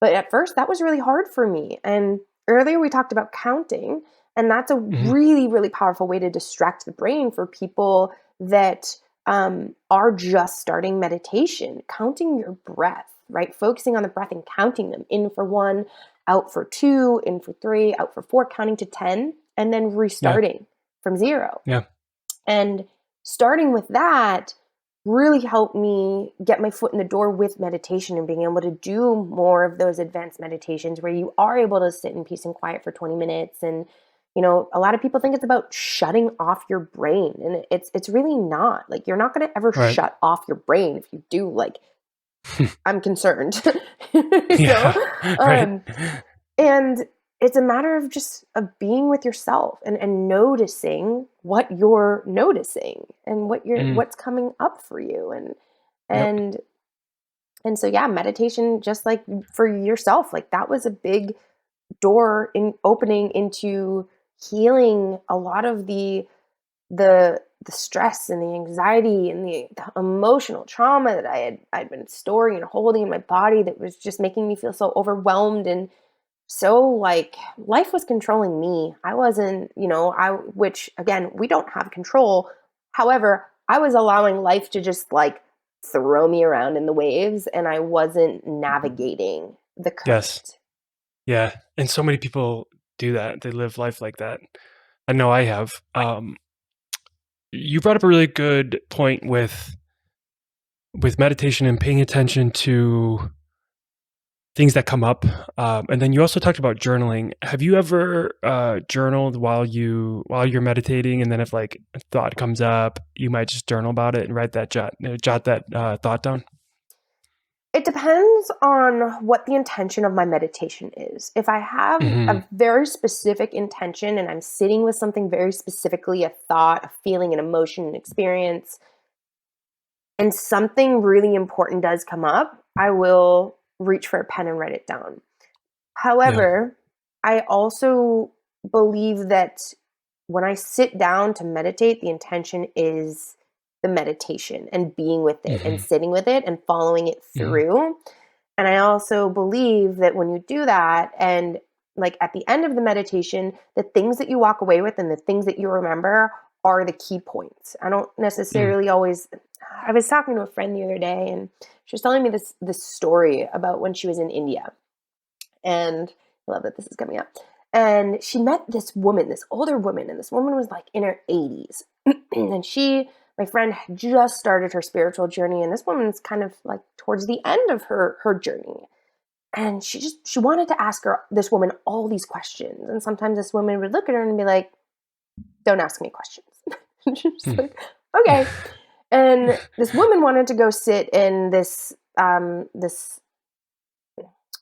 A: But at first that was really hard for me. And earlier we talked about counting, and that's a
B: Hmm.
A: really, really powerful way to distract the brain for people that are just starting meditation. Counting your breath, right? Focusing on the breath and counting them: in for 1, out for 2, in for 3, out for 4, counting to 10, and then
B: Yeah.
A: restarting from 0.
B: Yeah.
A: And starting with that really helped me get my foot in the door with meditation, and being able to do more of those advanced meditations where you are able to sit in peace and quiet for 20 minutes. And a lot of people think it's about shutting off your brain, and it's really not. Like, you're not going to ever
B: Right.
A: shut off your brain. If you do, like, I'm concerned. you know
B: Yeah. Right.
A: um and it's a matter of just of being with yourself, and noticing what you're noticing, and
B: Mm.
A: what's coming up for you. and
B: Yep.
A: and and so, yeah, meditation, just like for yourself, like, that was a big door in opening into healing a lot of the stress and the anxiety and the emotional trauma that I'd been storing and holding in my body, that was just making me feel so overwhelmed, and so, like, life was controlling me. I wasn't, which, again, we don't have control. However, I was allowing life to just, like, throw me around in the waves, and I wasn't navigating the
B: Yes.
A: current.
B: Yeah. And so many people do that. They live life like that. I know I have. You brought up a really good point with meditation and paying attention to things that come up. And then you also talked about journaling. Have you ever journaled while you're meditating, and then if like a thought comes up, you might just journal about it and write that jot that thought down?
A: It depends on what the intention of my meditation is. If I have
B: Hmm.
A: a very specific intention, and I'm sitting with something very specifically, a thought, a feeling, an emotion, an experience, and something really important does come up, I will reach for a pen and write it down.
B: Yeah.
A: However, I also believe that when I sit down to meditate, the intention is the meditation, and being with it, and
B: Hmm.
A: sitting with it, and following it
B: Hmm.
A: through. And I also believe that when you do that, and, like, at the end of the meditation, the things that you walk away with and the things that you remember are the key points. I don't
B: Mm.
A: necessarily always. I was talking to a friend the other day, and she was telling me this story about when she was in India. And I love that this is coming up. And she met this woman, this older woman, and this woman was, like, in her 80s. And my friend, had just started her spiritual journey, and this woman's kind of, like, towards the end of her journey. And she wanted to ask this woman all these questions. And sometimes this woman would look at her and be like, "Don't ask me questions." And she's
B: Mm.
A: like, "Okay." And this woman wanted to go sit in this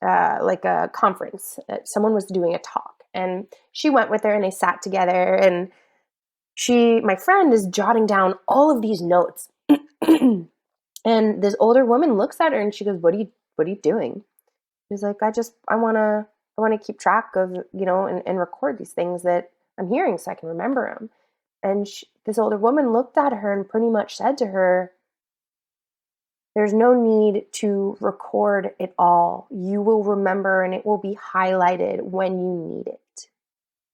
A: like a conference. Someone was doing a talk, and she went with her, and they sat together. And my friend, is jotting down all of these notes. And this older woman looks at her, and she goes, "What are you doing?" She's like, I want to keep track of, and record these things that I'm hearing, so I can remember them." And this older woman looked at her and pretty much said to her, there's no need to record it all. You will remember and it will be highlighted when you need it.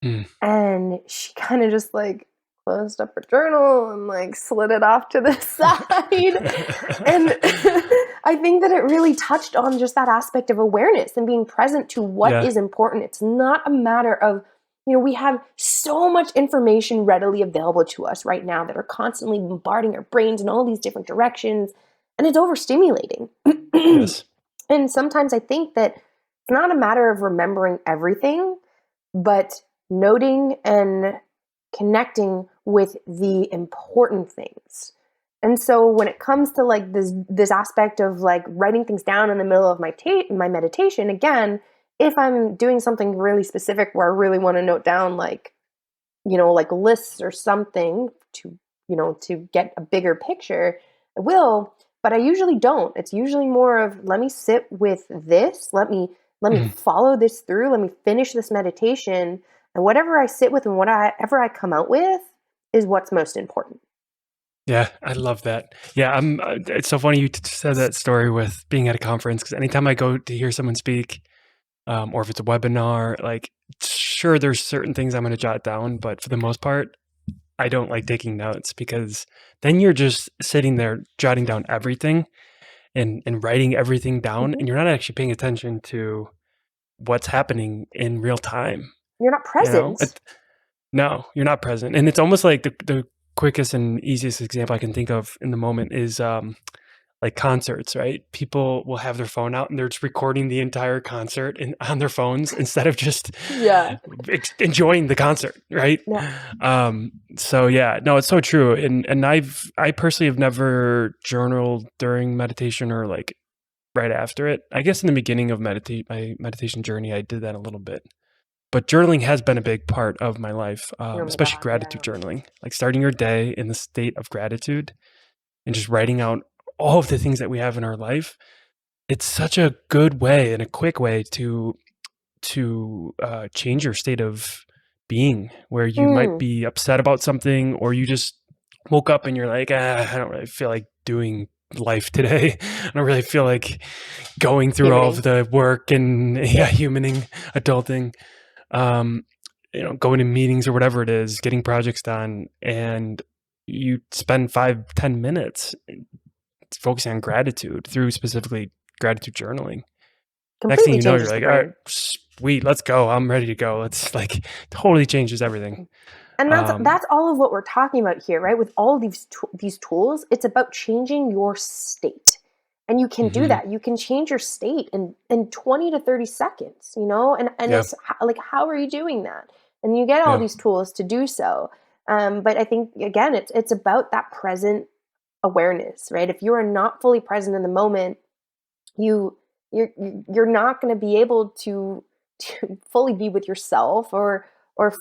B: Mm.
A: And she kind of just like closed up her journal and like slid it off to the side. And I think that it really touched on just that aspect of awareness and being present to what is important. It's not a matter of, we have so much information readily available to us right now that are constantly bombarding our brains in all these different directions. And it's overstimulating.
B: Yes.
A: And sometimes I think that it's not a matter of remembering everything, but noting and connecting with the important things. And so when it comes to like this aspect of like writing things down in the middle of my meditation, again, if I'm doing something really specific where I really want to note down like lists or something to get a bigger picture, I will, but I usually don't. It's usually more of, let me sit with this, let me follow this through, let me finish this meditation. And whatever I sit with and whatever I come out with is what's most important.
B: Yeah, I love that. Yeah, it's so funny you said that story with being at a conference, because anytime I go to hear someone speak, or if it's a webinar, like, sure, there's certain things I'm going to jot down, but for the most part, I don't like taking notes, because then you're just sitting there jotting down everything and writing everything down, and you're not actually paying attention to what's happening in real time.
A: You're not present.
B: No, you're not present. And it's almost like the quickest and easiest example I can think of in the moment is like concerts, right? People will have their phone out and they're just recording the entire concert on their phones instead of just enjoying the concert, right?
A: Yeah.
B: So yeah, no, it's so true. And I personally have never journaled during meditation or like right after it. I guess in the beginning of my meditation journey, I did that a little bit. But journaling has been a big part of my life, especially gratitude journaling, like starting your day in the state of gratitude and just writing out all of the things that we have in our life. It's such a good way and a quick way to change your state of being, where you might be upset about something, or you just woke up and you're like, I don't really feel like doing life today. I don't really feel like going through all of the work and humaning, adulting. Going to meetings or whatever it is, getting projects done, and you spend 5-10 minutes focusing on gratitude through specifically gratitude journaling. Next thing you know, you're like, all right, sweet, let's go. I'm ready to go. It's like totally changes everything.
A: And that's all of what we're talking about here, right? With all of these tools, it's about changing your state. And you can do that. You can change your state in 20 to 30 seconds, and it's like, how are you doing that? And you get all these tools to do so. But I think, again, it's about that present awareness, right? If you are not fully present in the moment, you're not going to be able to fully be with yourself or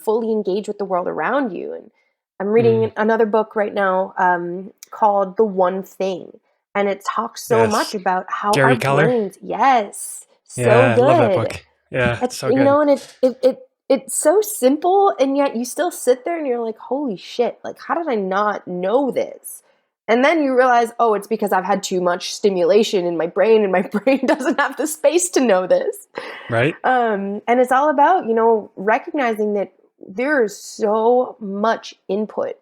A: fully engage with the world around you. And I'm reading another book right now called The One Thing. And it talks so much about how
B: Gary
A: our
B: Keller.
A: brains, so good.
B: I love that book. Yeah,
A: it's
B: so good.
A: And it's so simple, and yet you still sit there and you're like, holy shit, like, how did I not know this? And then you realize, oh, it's because I've had too much stimulation in my brain, and my brain doesn't have the space to know this.
B: Right.
A: And it's all about, recognizing that there is so much input.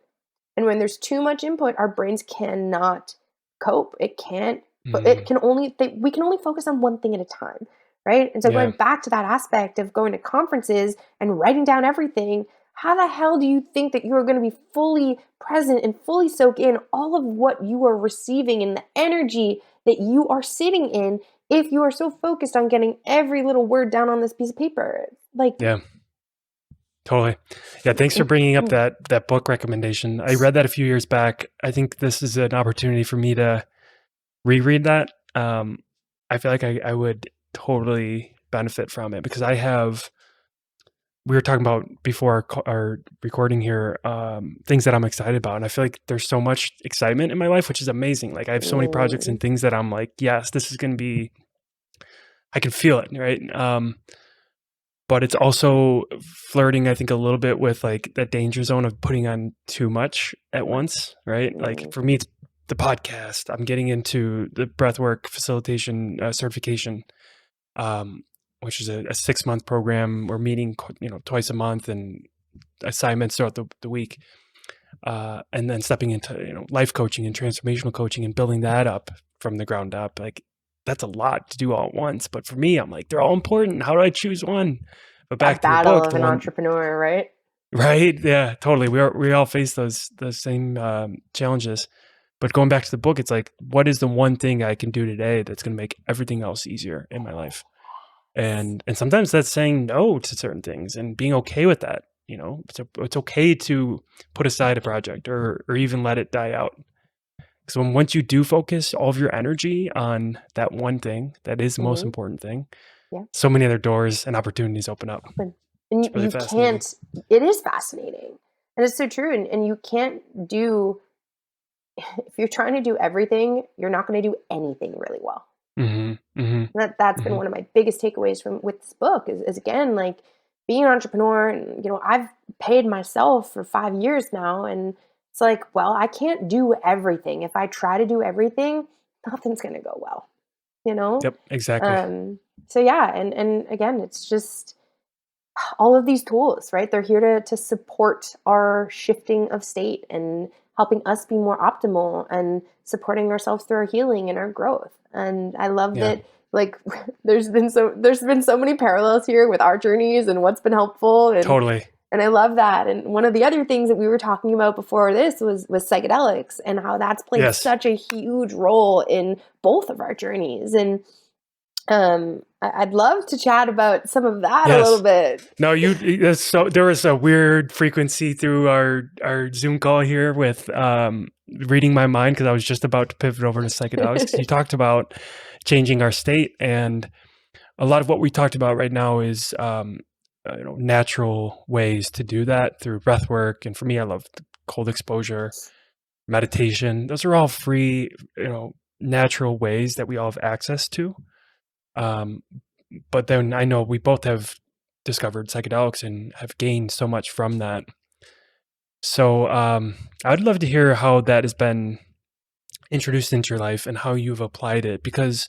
A: And when there's too much input, our brains cannot cope. It can't, we can only focus on one thing at a time. Right. And so going back to that aspect of going to conferences and writing down everything, how the hell do you think that you're going to be fully present and fully soak in all of what you are receiving and the energy that you are sitting in if you are so focused on getting every little word down on this piece of paper?
B: Yeah. Totally. Yeah. Thanks for bringing up that book recommendation. I read that a few years back. I think this is an opportunity for me to reread that. I feel like I would totally benefit from it, because we were talking about before our recording here, things that I'm excited about. And I feel like there's so much excitement in my life, which is amazing. Like I have so many projects and things that I'm like, yes, this is going to be, I can feel it. Right. but it's also flirting, I think, a little bit with like that danger zone of putting on too much at once, right? Like for me, it's the podcast. I'm getting into the breathwork facilitation certification, which is a 6-month program. We're meeting, twice a month and assignments throughout the week. And then stepping into, life coaching and transformational coaching and building that up from the ground up. Like that's a lot to do all at once. But for me, I'm like, they're all important. How do I choose one? But
A: A
B: back to the
A: battle
B: book,
A: of
B: the
A: an
B: one,
A: entrepreneur, right?
B: right? Yeah, totally. We all face those same challenges. But going back to the book, it's like, what is the one thing I can do today that's going to make everything else easier in my life? And sometimes that's saying no to certain things and being okay with that. It's okay to put aside a project or even let it die out. Because once you do focus all of your energy on that one thing, that is the most important thing,
A: Yeah.
B: so many other doors and opportunities open up.
A: And
B: It's really
A: you
B: fascinating.
A: can't, it is fascinating. And it's so true. And you can't do, if you're trying to do everything, you're not going to do anything really well.
B: Mm-hmm, mm-hmm,
A: That's been one of my biggest takeaways with this book is again, like being an entrepreneur. And, I've paid myself for 5 years now. And it's like, well, I can't do everything. If I try to do everything, nothing's going to go well,
B: Yep, exactly.
A: So yeah. And again, it's just all of these tools, right? They're here to support our shifting of state and helping us be more optimal and supporting ourselves through our healing and our growth. And I love
B: Yeah,
A: that, like, there's been so many parallels here with our journeys and what's been helpful.
B: totally.
A: And I love that. And one of the other things that we were talking about before this was psychedelics and how that's played
B: Yes.
A: such a huge role in both of our journeys. And I'd love to chat about some of that a little bit.
B: No, there was a weird frequency through our Zoom call here with reading my mind because I was just about to pivot over to psychedelics. 'Cause you talked about changing our state, and a lot of what we talked about right now is natural ways to do that through breath work. And for me, I love the cold exposure, meditation. Those are all free, natural ways that we all have access to. But then I know we both have discovered psychedelics and have gained so much from that. So I'd love to hear how that has been introduced into your life and how you've applied it, because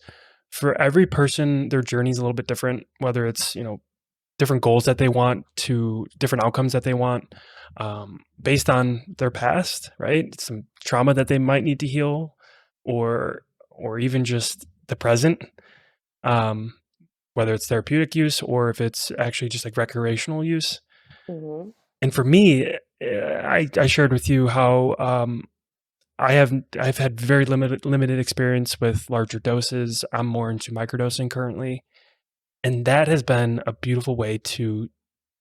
B: for every person, their journey is a little bit different, whether it's, different goals that they want to different outcomes that they want based on their past, right? Some trauma that they might need to heal or even just the present. Whether it's therapeutic use or if it's actually just like recreational use.
A: Mm-hmm.
B: And for me, I shared with you how I've had very limited experience with larger doses. I'm more into microdosing currently, and that has been a beautiful way to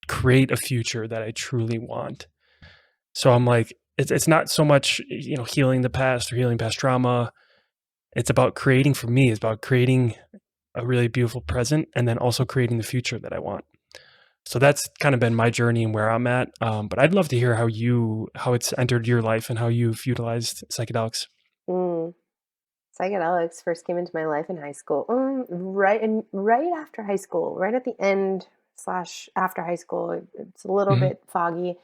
B: create a future that I truly want. So I'm like, it's not so much healing the past or healing past trauma. It's about creating, for me, it's about creating a really beautiful present and then also creating the future that I want. So that's kind of been my journey and where I'm at. But I'd love to hear how it's entered your life and how you've utilized psychedelics.
A: Psychedelics first came into my life in high school, right after high school, right at the end slash after high school. It's a little
B: Mm-hmm.
A: bit foggy.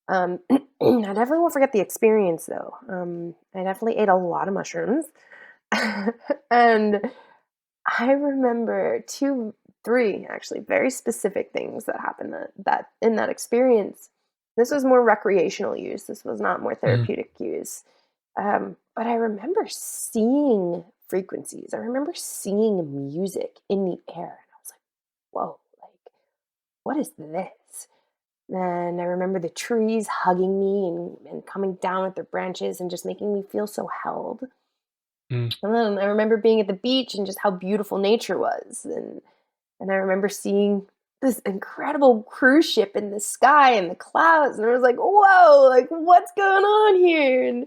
A: I definitely won't forget the experience though. I definitely ate a lot of mushrooms, and I remember three actually very specific things that happened that in that experience. This was more recreational use. This was not more
B: Mm-hmm.
A: therapeutic use. But I remember seeing frequencies. I remember seeing music in the air, and I was like, "Whoa! Like, what is this?" And I remember the trees hugging me and coming down with their branches and just making me feel so held. And then I remember being at the beach and just how beautiful nature was. And I remember seeing this incredible cruise ship in the sky and the clouds. And I was like, whoa, like what's going on here? And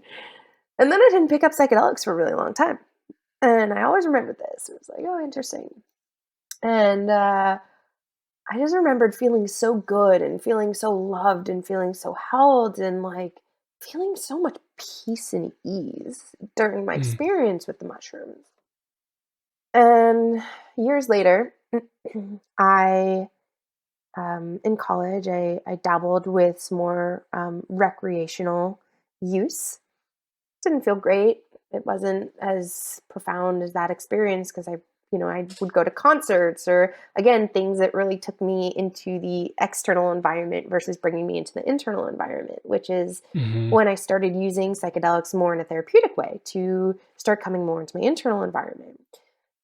A: then I didn't pick up psychedelics for a really long time. And I always remembered this. It was like, oh, interesting. And I just remembered feeling so good and feeling so loved and feeling so held and like feeling so much peace and ease during my
B: Mm-hmm.
A: experience with the mushrooms. And years later, I in college, I dabbled with some more recreational use. Didn't feel great. It wasn't as profound as that experience because I would go to concerts or, again, things that really took me into the external environment versus bringing me into the internal environment, which is
B: Hmm.
A: when I started using psychedelics more in a therapeutic way to start coming more into my internal environment.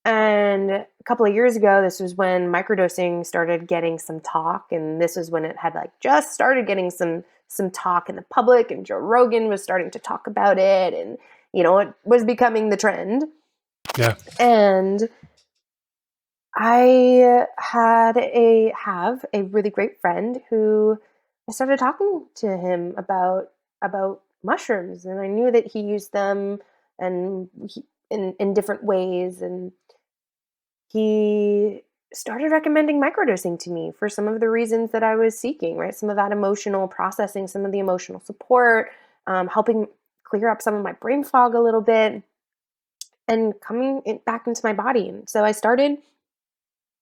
A: And a couple of years ago, this was when microdosing started getting some talk, and this was when it had like just started getting some talk in the public, and Joe Rogan was starting to talk about it, and it was becoming the trend.
B: Yeah.
A: And I have a really great friend who I started talking to him about mushrooms, and I knew that he used them and in different ways, and he started recommending microdosing to me for some of the reasons that I was seeking, right? Some of that emotional processing, some of the emotional support, helping clear up some of my brain fog a little bit, and back into my body. And so I started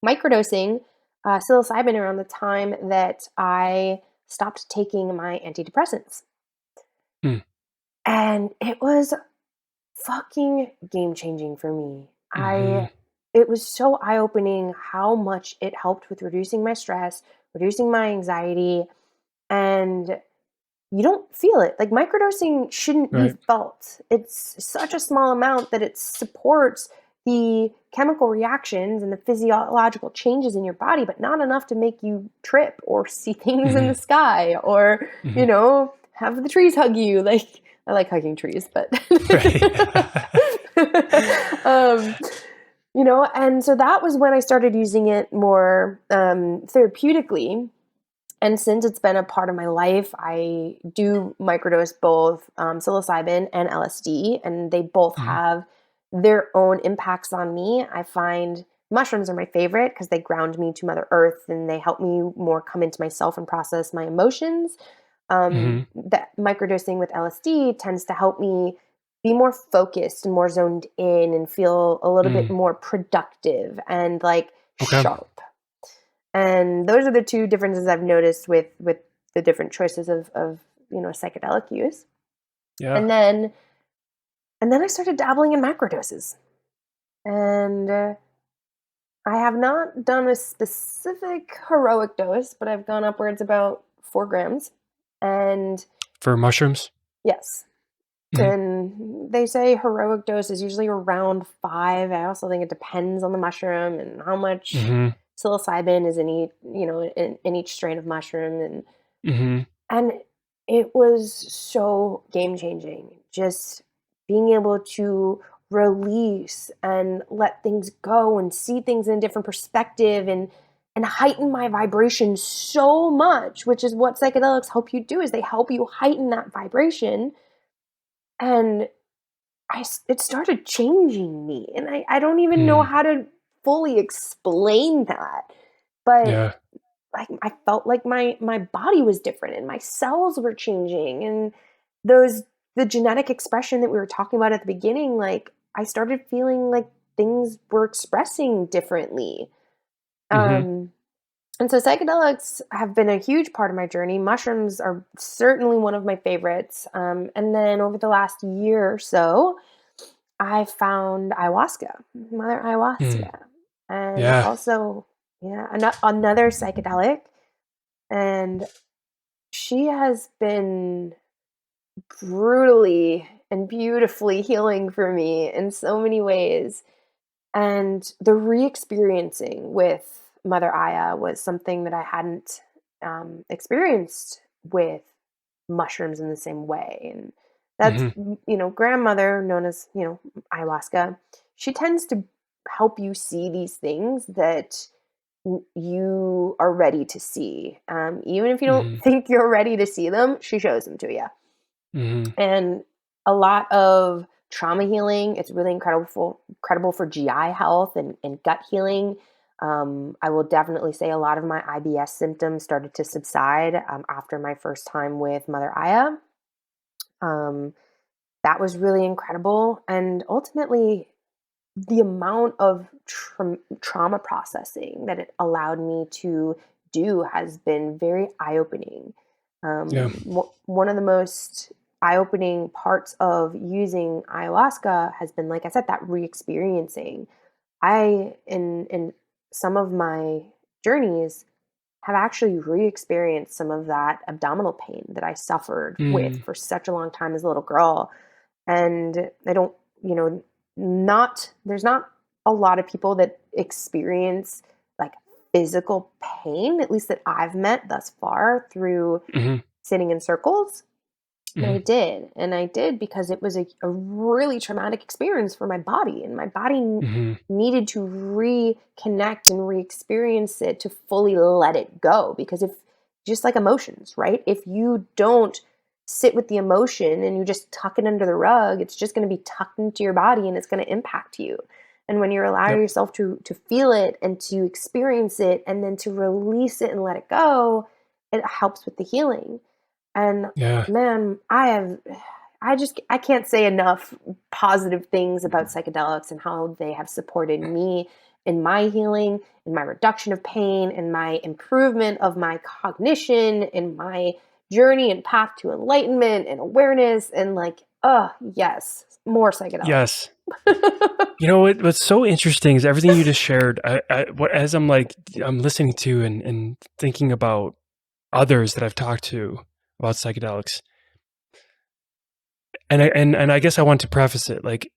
A: microdosing psilocybin around the time that I stopped taking my antidepressants.
B: Mm.
A: And it was fucking game changing for me.
B: Hmm.
A: It was so eye opening how much it helped with reducing my stress, reducing my anxiety, and you don't feel it. Like microdosing shouldn't be
B: Right.
A: felt. It's such a small amount that it supports the chemical reactions and the physiological changes in your body, but not enough to make you trip or see things in
B: Hmm.
A: the sky or,
B: Hmm.
A: have the trees hug you. Like I like hugging trees, but
B: Right.
A: um, and so that was when I started using it more therapeutically. And since it's been a part of my life, I do microdose both psilocybin and LSD, and they both
B: Hmm.
A: have their own impacts on me. I find mushrooms are my favorite because they ground me to Mother Earth and they help me more come into myself and process my emotions.
B: Hmm.
A: That microdosing with LSD tends to help me be more focused and more zoned in and feel a little bit
B: Mm.
A: more productive and like
B: Okay.
A: sharp. And those are the two differences I've noticed with the different choices of psychedelic use.
B: Yeah.
A: And then I started dabbling in macrodoses. And I have not done a specific heroic dose, but I've gone upwards about 4 grams. And
B: For mushrooms.
A: yes,
B: Hmm.
A: and they say heroic dose is usually around 5. I also think it depends on the mushroom and how much
B: Hmm.
A: psilocybin is in each strain of mushroom,
B: Hmm.
A: and it was so game changing. Just being able to release and let things go and see things in a different perspective and heighten my vibration so much, which is what psychedelics help you do, is they help you heighten that vibration. And it started changing me, and I don't even know
B: Mm.
A: how to fully explain that, but
B: Yeah.
A: like I felt like my body was different and my cells were changing, and those the genetic expression that we were talking about at the beginning, like I started feeling like things were expressing differently.
B: Hmm.
A: Um, and so psychedelics have been a huge part of my journey. Mushrooms are certainly one of my favorites. And then over the last year or so, I found ayahuasca, Mother
B: Mm.
A: Ayahuasca, and
B: Yeah.
A: also, yeah, another psychedelic. And she has been brutally and beautifully healing for me in so many ways. And the re-experiencing with Mother Aya was something that I hadn't experienced with mushrooms in the same way. And that's,
B: Hmm.
A: grandmother, known as, ayahuasca, she tends to help you see these things that you are ready to see. Even if you don't
B: Hmm.
A: think you're ready to see them, she shows them to you.
B: Hmm.
A: And a lot of trauma healing, it's really incredible for GI health and gut healing. I will definitely say a lot of my IBS symptoms started to subside after my first time with Mother Aya. Um, that was really incredible. And ultimately, the amount of trauma processing that it allowed me to do has been very eye-opening.
B: Yeah.
A: One of the most eye-opening parts of using ayahuasca has been, like I said, that re-experiencing. In some of my journeys, have actually re-experienced some of that abdominal pain that I suffered with
B: Mm,
A: for such a long time as a little girl. And I don't, you know, there's not a lot of people that experience like physical pain, at least that I've met thus far through
B: mhm,
A: sitting in circles. And I
B: mhm,
A: did. And I did because it was a really traumatic experience for my body. And my body
B: mhm.
A: needed to reconnect and re experience it to fully let it go. Because if, just like emotions, right? If you don't sit with the emotion and you just tuck it under the rug, it's just going to be tucked into your body and it's going to impact you. And when you allow
B: Yep.
A: yourself to feel it and to experience it and then to release it and let it go, it helps with the healing. And
B: Yeah.
A: man, I can't say enough positive things about psychedelics and how they have supported me in my healing, in my reduction of pain, in my improvement of my cognition, in my journey and path to enlightenment and awareness. And like, oh yes, more psychedelics.
B: Yes. You know what's so interesting is everything you just shared. As I'm listening to and thinking about others that I've talked to about psychedelics, and I guess I want to preface it like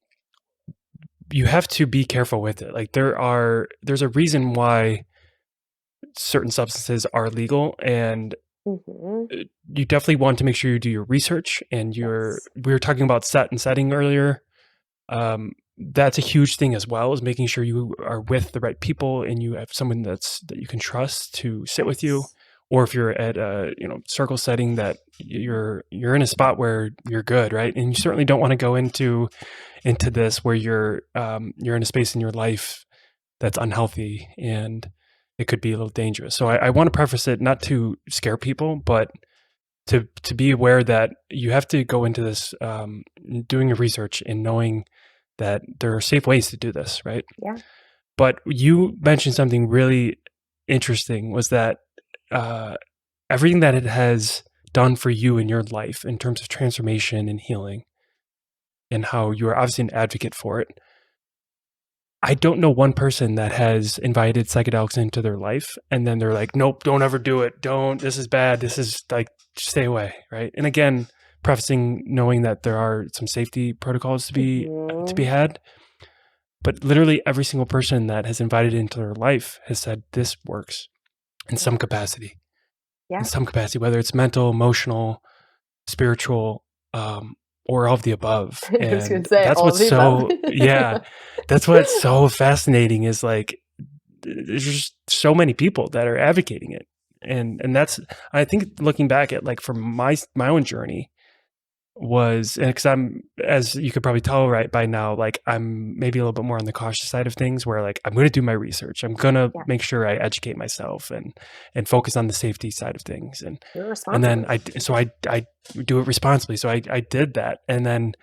B: you have to be careful with it. Like there's a reason why certain substances are legal, and
A: Hmm.
B: you definitely want to make sure you do your research. And
A: Yes.
B: we were talking about set and setting earlier. That's a huge thing as well, is making sure you are with the right people and you have someone that you can trust to sit with you.
A: Yes.
B: Or if you're at a circle setting, that you're in a spot where you're good, right? And you certainly don't want to go into this where you're in a space in your life that's unhealthy, and it could be a little dangerous. So I want to preface it not to scare people, but to be aware that you have to go into this doing your research and knowing that there are safe ways to do this, right?
A: Yeah.
B: But you mentioned something really interesting, was that uh, everything that it has done for you in your life in terms of transformation and healing, and how you are obviously an advocate for it. I don't know one person that has invited psychedelics into their life and then they're like, nope, don't ever do it. Don't, this is bad. This is like, stay away. Right. And again, prefacing knowing that there are some safety protocols to be
A: Hmm.
B: had. But literally every single person that has invited it into their life has said this works in some
A: Yeah.
B: capacity,
A: Yeah.
B: whether it's mental, emotional, spiritual, or all of the above.
A: I was going
B: And
A: to say
B: that's
A: all
B: what's
A: of the above.
B: so, yeah, that's what's so fascinating, is like, there's just so many people that are advocating it. And that's, I think, looking back at like from my own journey, was, and because I'm, as you could probably tell right by now, like I'm maybe a little bit more on the cautious side of things, where like I'm going to do my research, I'm going to
A: Yeah.
B: make sure I educate myself and focus on the safety side of things,
A: You're
B: and then
A: responsible.
B: I do it responsibly. So I did that, and then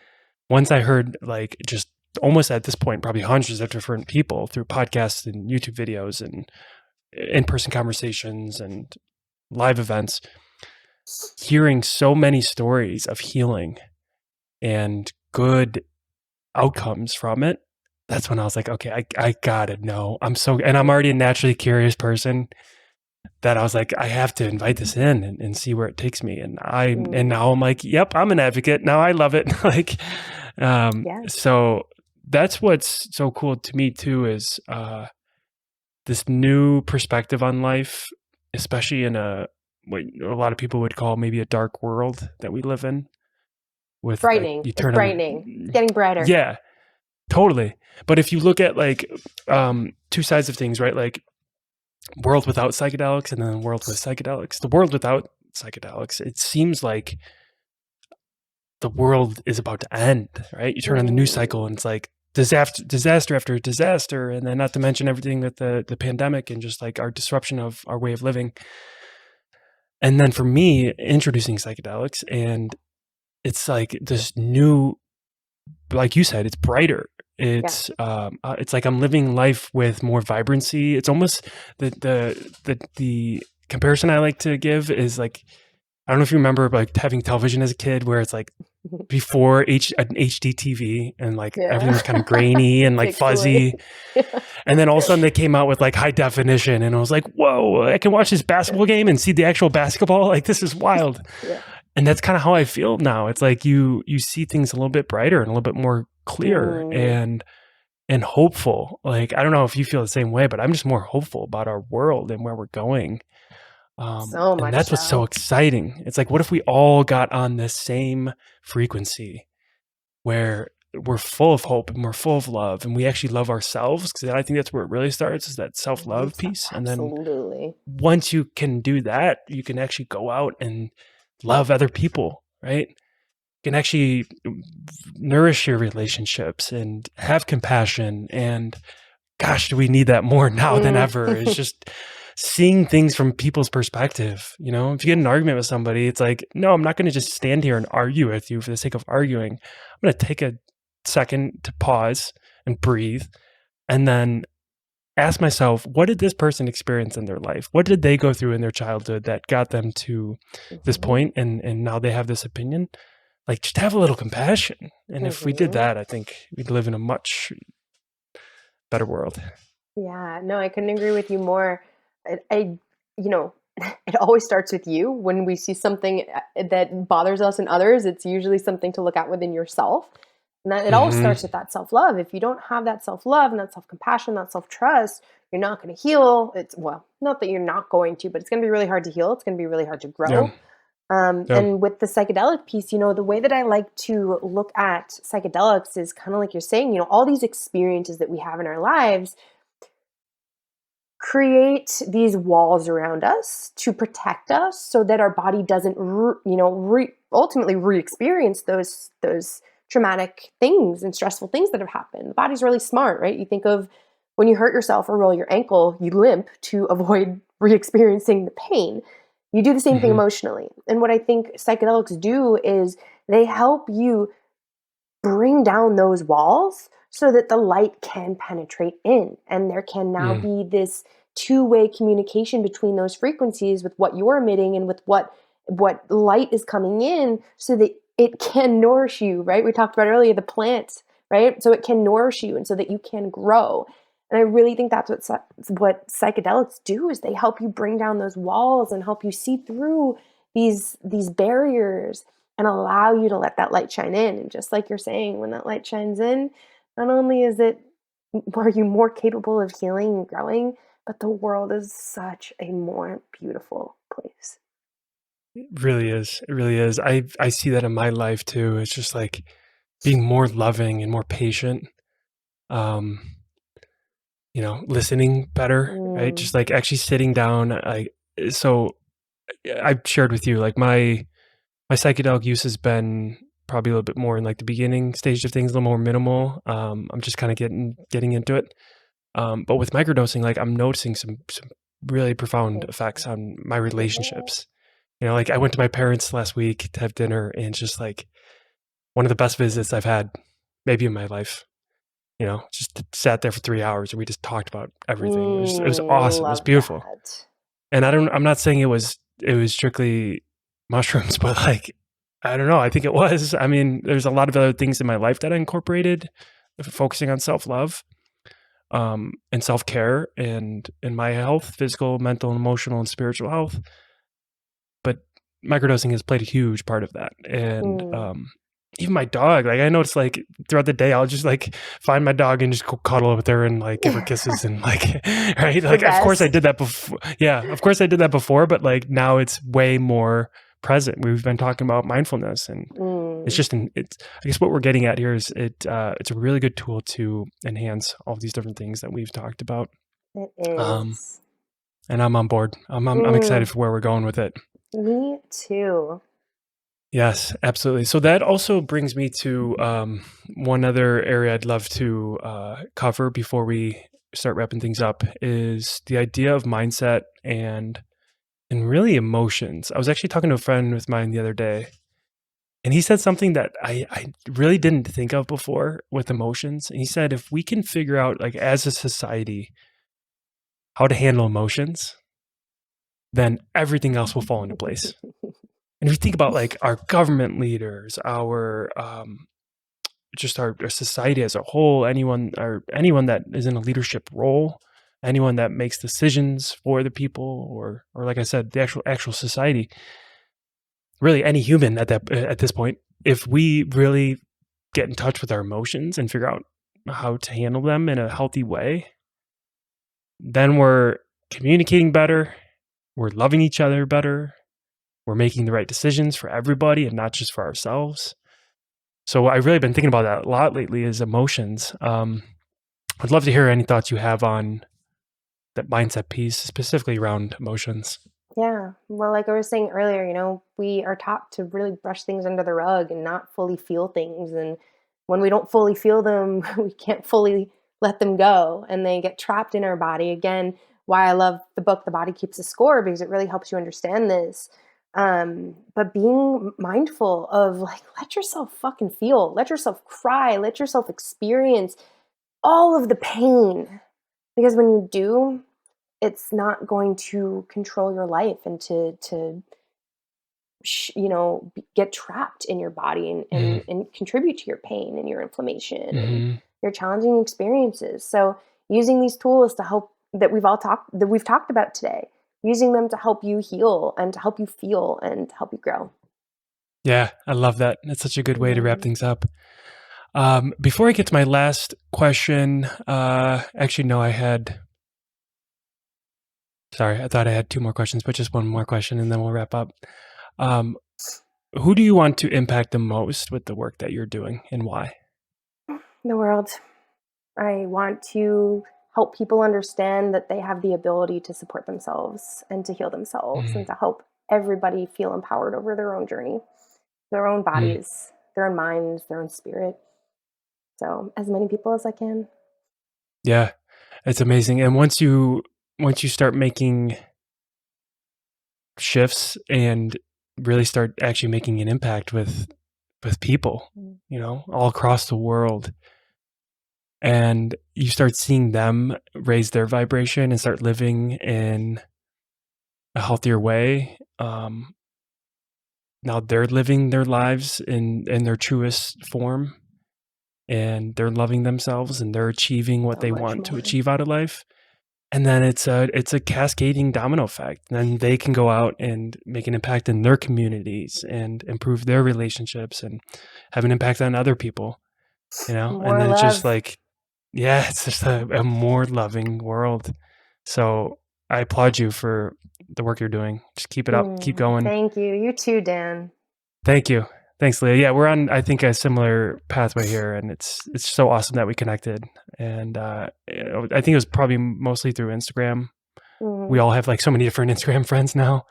B: once I heard, like, just almost at this point probably hundreds of different people through podcasts and YouTube videos and in-person conversations and live events, hearing so many stories of healing and good outcomes from it, that's when I was like, okay, I gotta know. And I'm already a naturally curious person, that I was like, I have to invite this in and see where it takes me. And
A: Mm,
B: now I'm like, yep, I'm an advocate. Now I love it. Like,
A: yes.
B: so that's what's so cool to me too, is this new perspective on life, especially in what a lot of people would call maybe a dark world that we live in, with like
A: Frightening.
B: you
A: It's
B: turn on,
A: brightening. It's getting brighter.
B: yeah, totally. But if you look at like two sides of things, right? Like world without psychedelics and then world with psychedelics. The world without psychedelics, it seems like the world is about to end, right? You turn on the news cycle and
A: Mm,
B: it's like disaster after disaster, and then not to mention everything with the pandemic and just like our disruption of our way of living. And then for me, introducing psychedelics, and it's like this new, like you said, it's brighter.
A: yeah.
B: It's like I'm living life with more vibrancy. It's almost the comparison I like to give is like, I don't know if you remember like having television as a kid where it's like before an HD TV and like everything was kind of grainy and like fuzzy. And then all of a sudden they came out with like high definition and I was like, whoa, I can watch this basketball game and see the actual basketball. Like this is wild. And that's kind of how I feel now. It's like you see things a little bit brighter and a little bit more clear and hopeful. Like, I don't know if you feel the same way, but I'm just more hopeful about our world and where we're going. And that's what's so exciting. It's like, what if we all got on this same frequency where we're full of hope and we're full of love and we actually love ourselves? Because I think that's where it really starts, is that self-love piece. And then once you can do that, you can actually go out and love other people, right? You can actually nourish your relationships and have compassion. And gosh, do we need that more now than ever? It's just seeing things from people's perspective. You know, if you get in an argument with somebody, it's like, no, I'm not going to just stand here and argue with you for the sake of arguing. I'm going to take a second to pause and breathe and then ask myself, what did this person experience in their life? What did they go through in their childhood that got them to this point? And now they have this opinion. Like, just have a little compassion. And if we did that, I think we'd live in a much better world.
A: Yeah, no, I couldn't agree with you more. I it always starts with you. When we see something that bothers us in others, it's usually something to look at within yourself. And that it always starts with that self-love. If you don't have that self-love and that self-compassion, that self-trust, you're not going to heal. It's, well, not that you're not going to, but it's going to be really hard to heal. It's going to be really hard to grow. And with the psychedelic piece, the way that I like to look at psychedelics is kind of like you're saying, all these experiences that we have in our lives create these walls around us to protect us so that our body doesn't, ultimately re-experience those traumatic things and stressful things that have happened. The body's really smart, right? You think of when you hurt yourself or roll your ankle, you limp to avoid re-experiencing the pain. You do the same thing emotionally. And what I think psychedelics do is they help you bring down those walls so that the light can penetrate in. And there can now be this two-way communication between those frequencies with what you're emitting and with what light is coming in, so that it can nourish you, right? We talked about earlier the plants, right? So it can nourish you and so that you can grow. And I really think that's what psychedelics do, is they help you bring down those walls and help you see through these barriers and allow you to let that light shine in. And just like you're saying, when that light shines in, not only are you more capable of healing and growing, but the world is such a more beautiful place.
B: It really is. It really is. I see that in my life too. It's just like being more loving and more patient. Listening better, right? Just like actually sitting down. So I've shared with you, like my psychedelic use has been probably a little bit more in like the beginning stage of things, a little more minimal. I'm just kind of getting into it. But with microdosing, like I'm noticing some really profound effects on my relationships. Like I went to my parents last week to have dinner, and just like one of the best visits I've had maybe in my life. Just sat there for 3 hours and we just talked about everything. It was awesome. It was beautiful. And I'm not saying it was strictly mushrooms, but like, I don't know. I think it was. I mean, there's a lot of other things in my life that I incorporated, focusing on self-love, and self-care and my health, physical, mental, emotional, and spiritual health. But microdosing has played a huge part of that. And, even my dog, like I noticed, like throughout the day, I'll just like find my dog and just go cuddle with her and like give her kisses and like, right? Like, of course I did that before. Yeah, of course I did that before, but like now it's way more present. We've been talking about mindfulness, and it's just, I guess what we're getting at here is it's a really good tool to enhance all these different things that we've talked about.
A: It is.
B: And I'm on board. I'm excited for where we're going with it.
A: Me too.
B: Yes, absolutely. So that also brings me to one other area I'd love to cover before we start wrapping things up, is the idea of mindset and really emotions. I was actually talking to a friend of mine the other day, and he said something that I really didn't think of before with emotions. And he said, if we can figure out, like as a society, how to handle emotions, then everything else will fall into place. And if you think about like our government leaders, our just our society as a whole, anyone that is in a leadership role, anyone that makes decisions for the people, or like I said, the actual society, really any human at this point, if we really get in touch with our emotions and figure out how to handle them in a healthy way, then we're communicating better, we're loving each other better, we're making the right decisions for everybody and not just for ourselves. So I've really been thinking about that a lot lately, is emotions. I'd love to hear any thoughts you have on that mindset piece, specifically around emotions.
A: Yeah. Well, like I was saying earlier, we are taught to really brush things under the rug and not fully feel things. And when we don't fully feel them, we can't fully let them go and they get trapped in our body. Again, why I love the book, The Body Keeps a Score, because it really helps you understand this. But being mindful of like, let yourself fucking feel, let yourself cry, let yourself experience all of the pain. Because when you do, it's not going to control your life and to get trapped in your body and contribute to your pain and your inflammation and
B: Mm-hmm.
A: your challenging experiences. So using these tools to help that we've talked about today, using them to help you heal and to help you feel and to help you grow.
B: Yeah, I love that. That's such a good way to wrap
A: Mm-hmm.
B: things up. Before I get to my last question, actually, no, sorry, I thought I had two more questions, but just one more question and then we'll wrap up. Who do you want to impact the most with the work that you're doing, and why?
A: The world. I want to help people understand that they have the ability to support themselves and to heal themselves and
B: Mm,
A: to help everybody feel empowered over their own journey, their own
B: mm.
A: bodies, their own minds, their own spirit. So as many people as I can.
B: Yeah, it's amazing. And once you start making shifts and really start actually making an impact with people, all across the world, and you start seeing them raise their vibration and start living in a healthier way. Now they're living their lives in their truest form, and they're loving themselves and they're achieving what
A: So
B: they
A: much
B: want to
A: more.
B: achieve out of life. And then it's a cascading domino effect. Then they can go out and make an impact in their communities and improve their relationships and have an impact on other people, and
A: More
B: then it's just
A: love.
B: like, yeah, it's just a more loving world. So I applaud you for the work you're doing. Just keep it up, keep going.
A: Thank you. You too, Dan.
B: Thank you. Thanks, Leah. Yeah, we're on, I think, a similar pathway here, and it's so awesome that we connected. And I think it was probably mostly through Instagram. We
A: Mm,
B: all have like so many different Instagram friends now,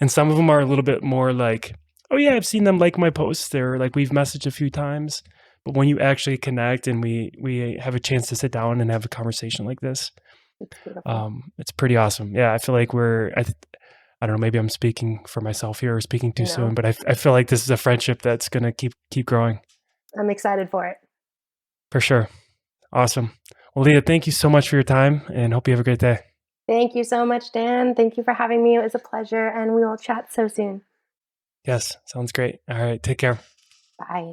B: and some of them are a little bit more like, oh yeah, I've seen them like my posts, or like we've messaged a few times. But when you actually connect and we have a chance to sit down and have a conversation like this,
A: it's beautiful.
B: it's pretty awesome. Yeah, I feel like I don't know, maybe I'm speaking for myself here or speaking too soon,
A: No,
B: but I feel like this is a friendship that's gonna keep growing
A: I'm excited for it.
B: for sure. Awesome. Well, Leah, thank you so much for your time, and hope you have a great day.
A: Thank you so much, Dan. Thank you for having me. It was a pleasure, and we will chat so soon.
B: Yes, sounds great. All right, take care.
A: Bye.